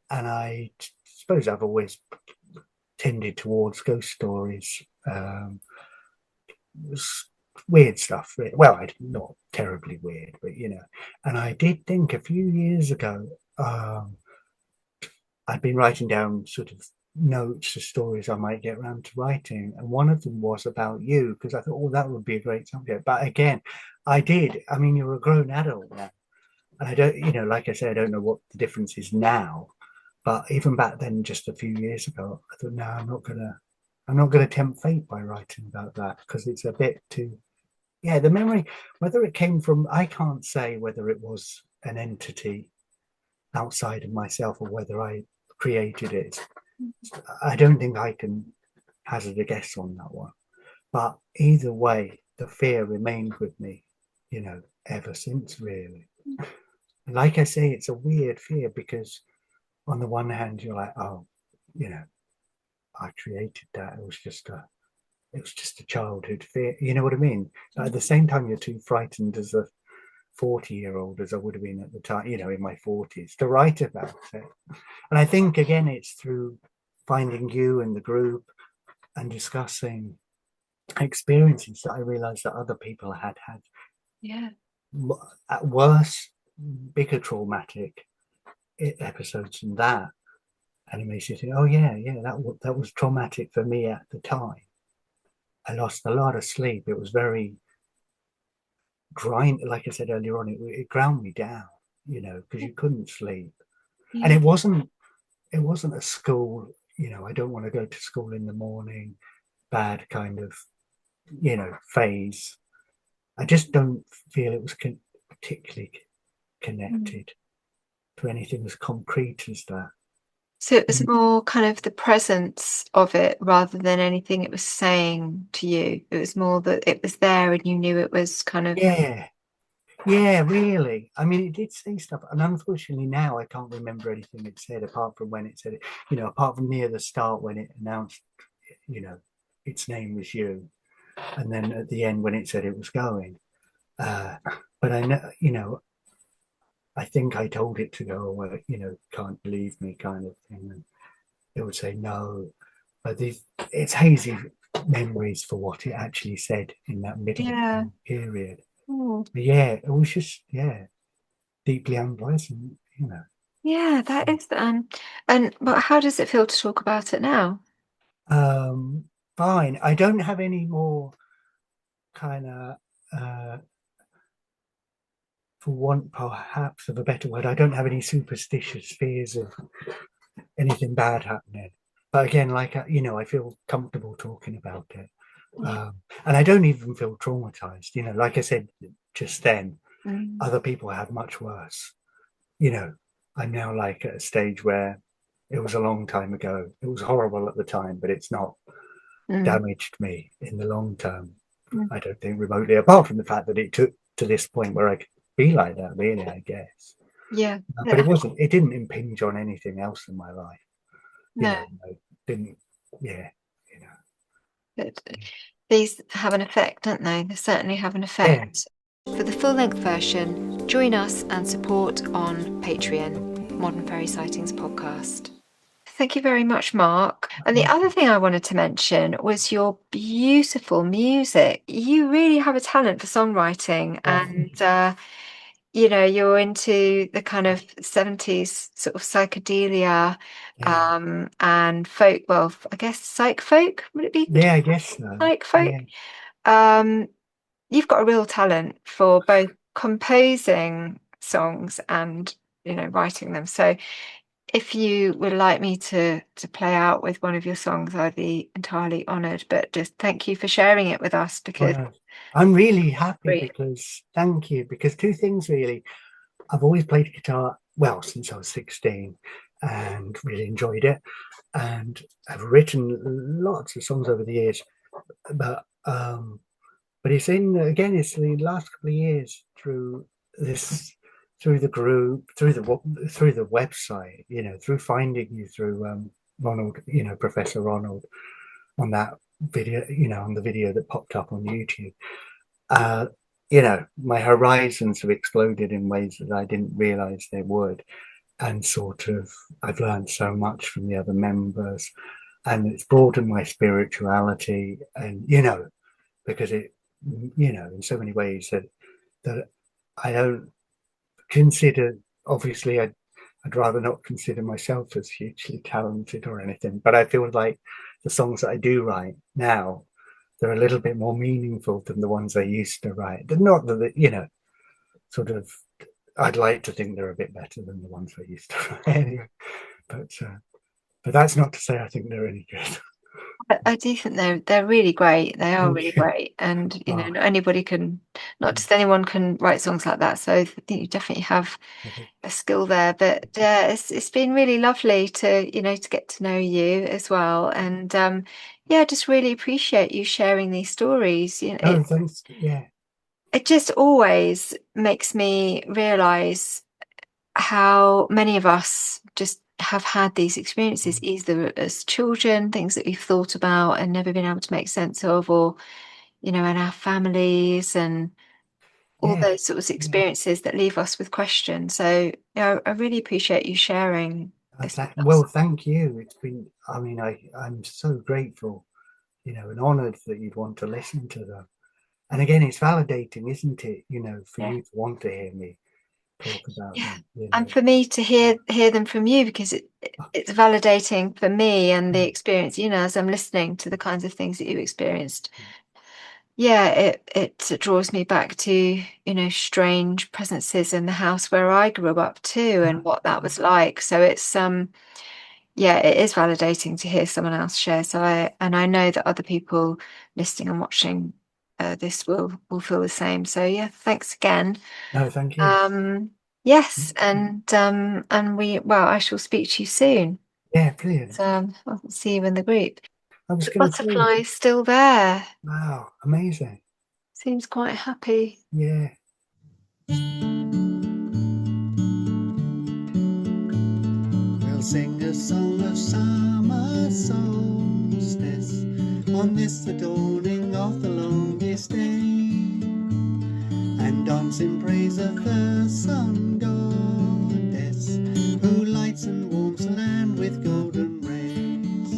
And I suppose I've always tended towards ghost stories. Weird stuff. Well, not terribly weird, but And I did think a few years ago, I'd been writing down sort of notes of stories I might get around to writing, and one of them was about you, because I thought, oh, that would be a great subject. But again, I mean, you're a grown adult now, and I don't, like I said, I don't know what the difference is now, but even back then, just a few years ago, I thought, no, I'm not gonna tempt fate by writing about that, because it's a bit too. Yeah, the memory, whether it came from, I can't say whether it was an entity outside of myself or whether I created it. I don't think I can hazard a guess on that one. But either way, the fear remained with me, ever since, really. And like I say, it's a weird fear because on the one hand, you're like, oh, I created that. It was just a childhood fear. You know what I mean? But at the same time, you're too frightened as a 40-year-old as I would have been at the time, in my 40s, to write about it. And I think, again, it's through finding you and the group and discussing experiences that I realized that other people had at worse, bigger traumatic episodes than that. And it makes you think, oh, yeah, that was traumatic for me at the time. I lost a lot of sleep. It was very grind, like I said earlier on, it ground me down, because you couldn't sleep. And it wasn't a school, I don't want to go to school in the morning, bad kind of, phase. I just don't feel it was particularly connected to anything as concrete as that. So it was more kind of the presence of it rather than anything it was saying to you. It was more that it was there and you knew it was kind of. Yeah, really. I mean, it did say stuff, and unfortunately now I can't remember anything it said apart from when it said it, apart from near the start when it announced, its name was you, and then at the end when it said it was going. But I know, I think I told it to go away, can't believe me kind of thing, and it would say no. But it's hazy memories for what it actually said in that middle period. But yeah, it was just deeply unpleasant, Yeah, that is. But how does it feel to talk about it now? Fine. I don't have any more kind of, for want perhaps of a better word, I don't have any superstitious fears of anything bad happening. But again, like I feel comfortable talking about it. And I don't even feel traumatized. Like I said just then, other people have much worse. I'm now like at a stage where it was a long time ago. It was horrible at the time, but it's not damaged me in the long term. I don't think remotely, apart from the fact that it took to this point where I could be like that, really, I guess. Yeah. But it didn't impinge on anything else in my life. No. It didn't, These have an effect, don't they? They certainly have an effect. For the full-length version, join us and support on Patreon, Modern Fairy Sightings Podcast. Thank you very much, Mark. And the other thing I wanted to mention was your beautiful music. You really have a talent for songwriting, and you're into the kind of 70s sort of psychedelia and folk. Well, I guess psych folk, would it be? Yeah, I guess so. Psych folk. Yeah. You've got a real talent for both composing songs and writing them. So if you would like me to play out with one of your songs, I'd be entirely honoured. But just thank you for sharing it with us, because I'm really happy great. because thank you, because two things really. I've always played guitar, well, since I was 16, and really enjoyed it. And I've written lots of songs over the years, but it's it's the last couple of years through the group, through the website, through finding you through Ronald, Professor Ronald, on that video, on the video that popped up on YouTube. My horizons have exploded in ways that I didn't realize they would. And sort of, I've learned so much from the other members, and it's broadened my spirituality, and, because it, in so many ways that I don't consider, obviously, I'd rather not consider myself as hugely talented or anything, but I feel like the songs that I do write now, they're a little bit more meaningful than the ones I used to write. They're not that, sort of, I'd like to think they're a bit better than the ones I used to write anyway. But that's not to say I think they're any good. I do think they're really great. They are really great, and not anybody can, not just anyone can write songs like that. So I think you definitely have a skill there. But it's been really lovely to to get to know you as well, and just really appreciate you sharing these stories. Thanks. Yeah. It just always makes me realise how many of us just have had these experiences either as children, things that we've thought about and never been able to make sense of, or in our families, and all those sorts of experiences that leave us with questions. So I really appreciate you sharing this with us. Well, thank you. It's been, I'm so grateful, and honoured that you'd want to listen to them. And again, it's validating, isn't it, for you to want to hear me talk about them. And for me to hear them from you, because it's validating for me and the experience, as I'm listening to the kinds of things that you experienced. It draws me back to strange presences in the house where I grew up too, and what that was like. So it's it is validating to hear someone else share. So I know that other people listening and watching this will feel the same. So thanks again. No, thank you. Yes, and I shall speak to you soon. Yeah, brilliant. I'll see you in the group. The butterfly is still there. Wow, amazing. Seems quite happy. Yeah. We'll sing a song of summer solstice on this the dawning of the longest day, and dance in praise of the sun goddess who lights and warms the land with golden rays.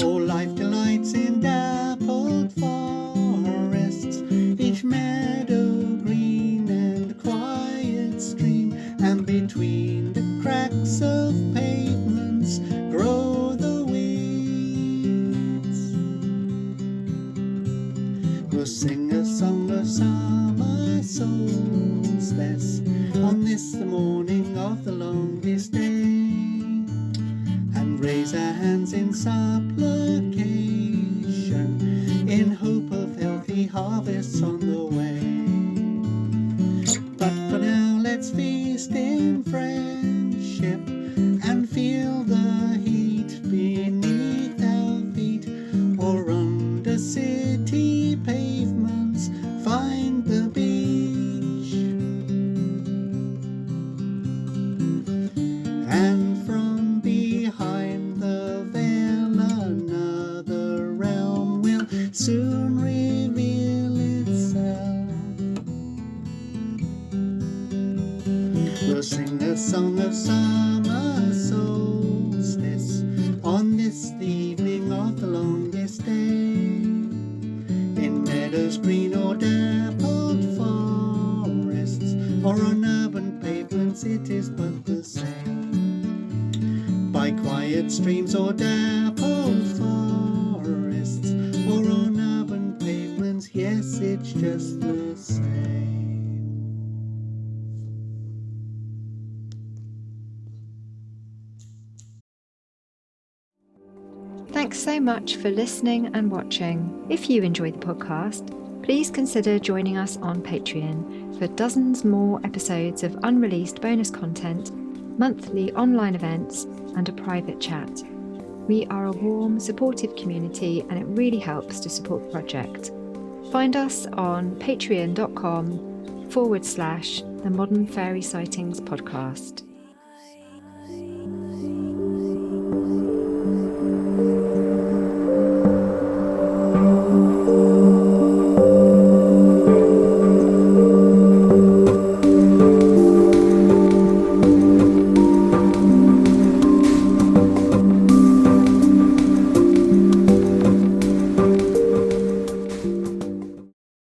All life delights in dappled forests, each meadow green and quiet stream, and between the cracks of pavements grow the weeds. We'll sing a song of summer solstice on this the morning of the longest day, and raise our hands in supplication in hope of healthy harvests on the way. But for now let's feast in friendship and feel the heat beneath our feet, or under city pavements find the beach. And from behind the veil another realm will soon we'll sing the song of summer solstice on this the evening of the longest day. In meadows green or dappled forests, or on urban pavements, it is but the same. By quiet streams or dappled forests, or on urban pavements, yes, it's just the same. Thanks so much for listening and watching. If you enjoyed the podcast, please consider joining us on Patreon for dozens more episodes of unreleased bonus content, monthly online events, and a private chat. We are a warm, supportive community, and it really helps to support the project. Find us on patreon.com/the Modern Fairy Sightings Podcast.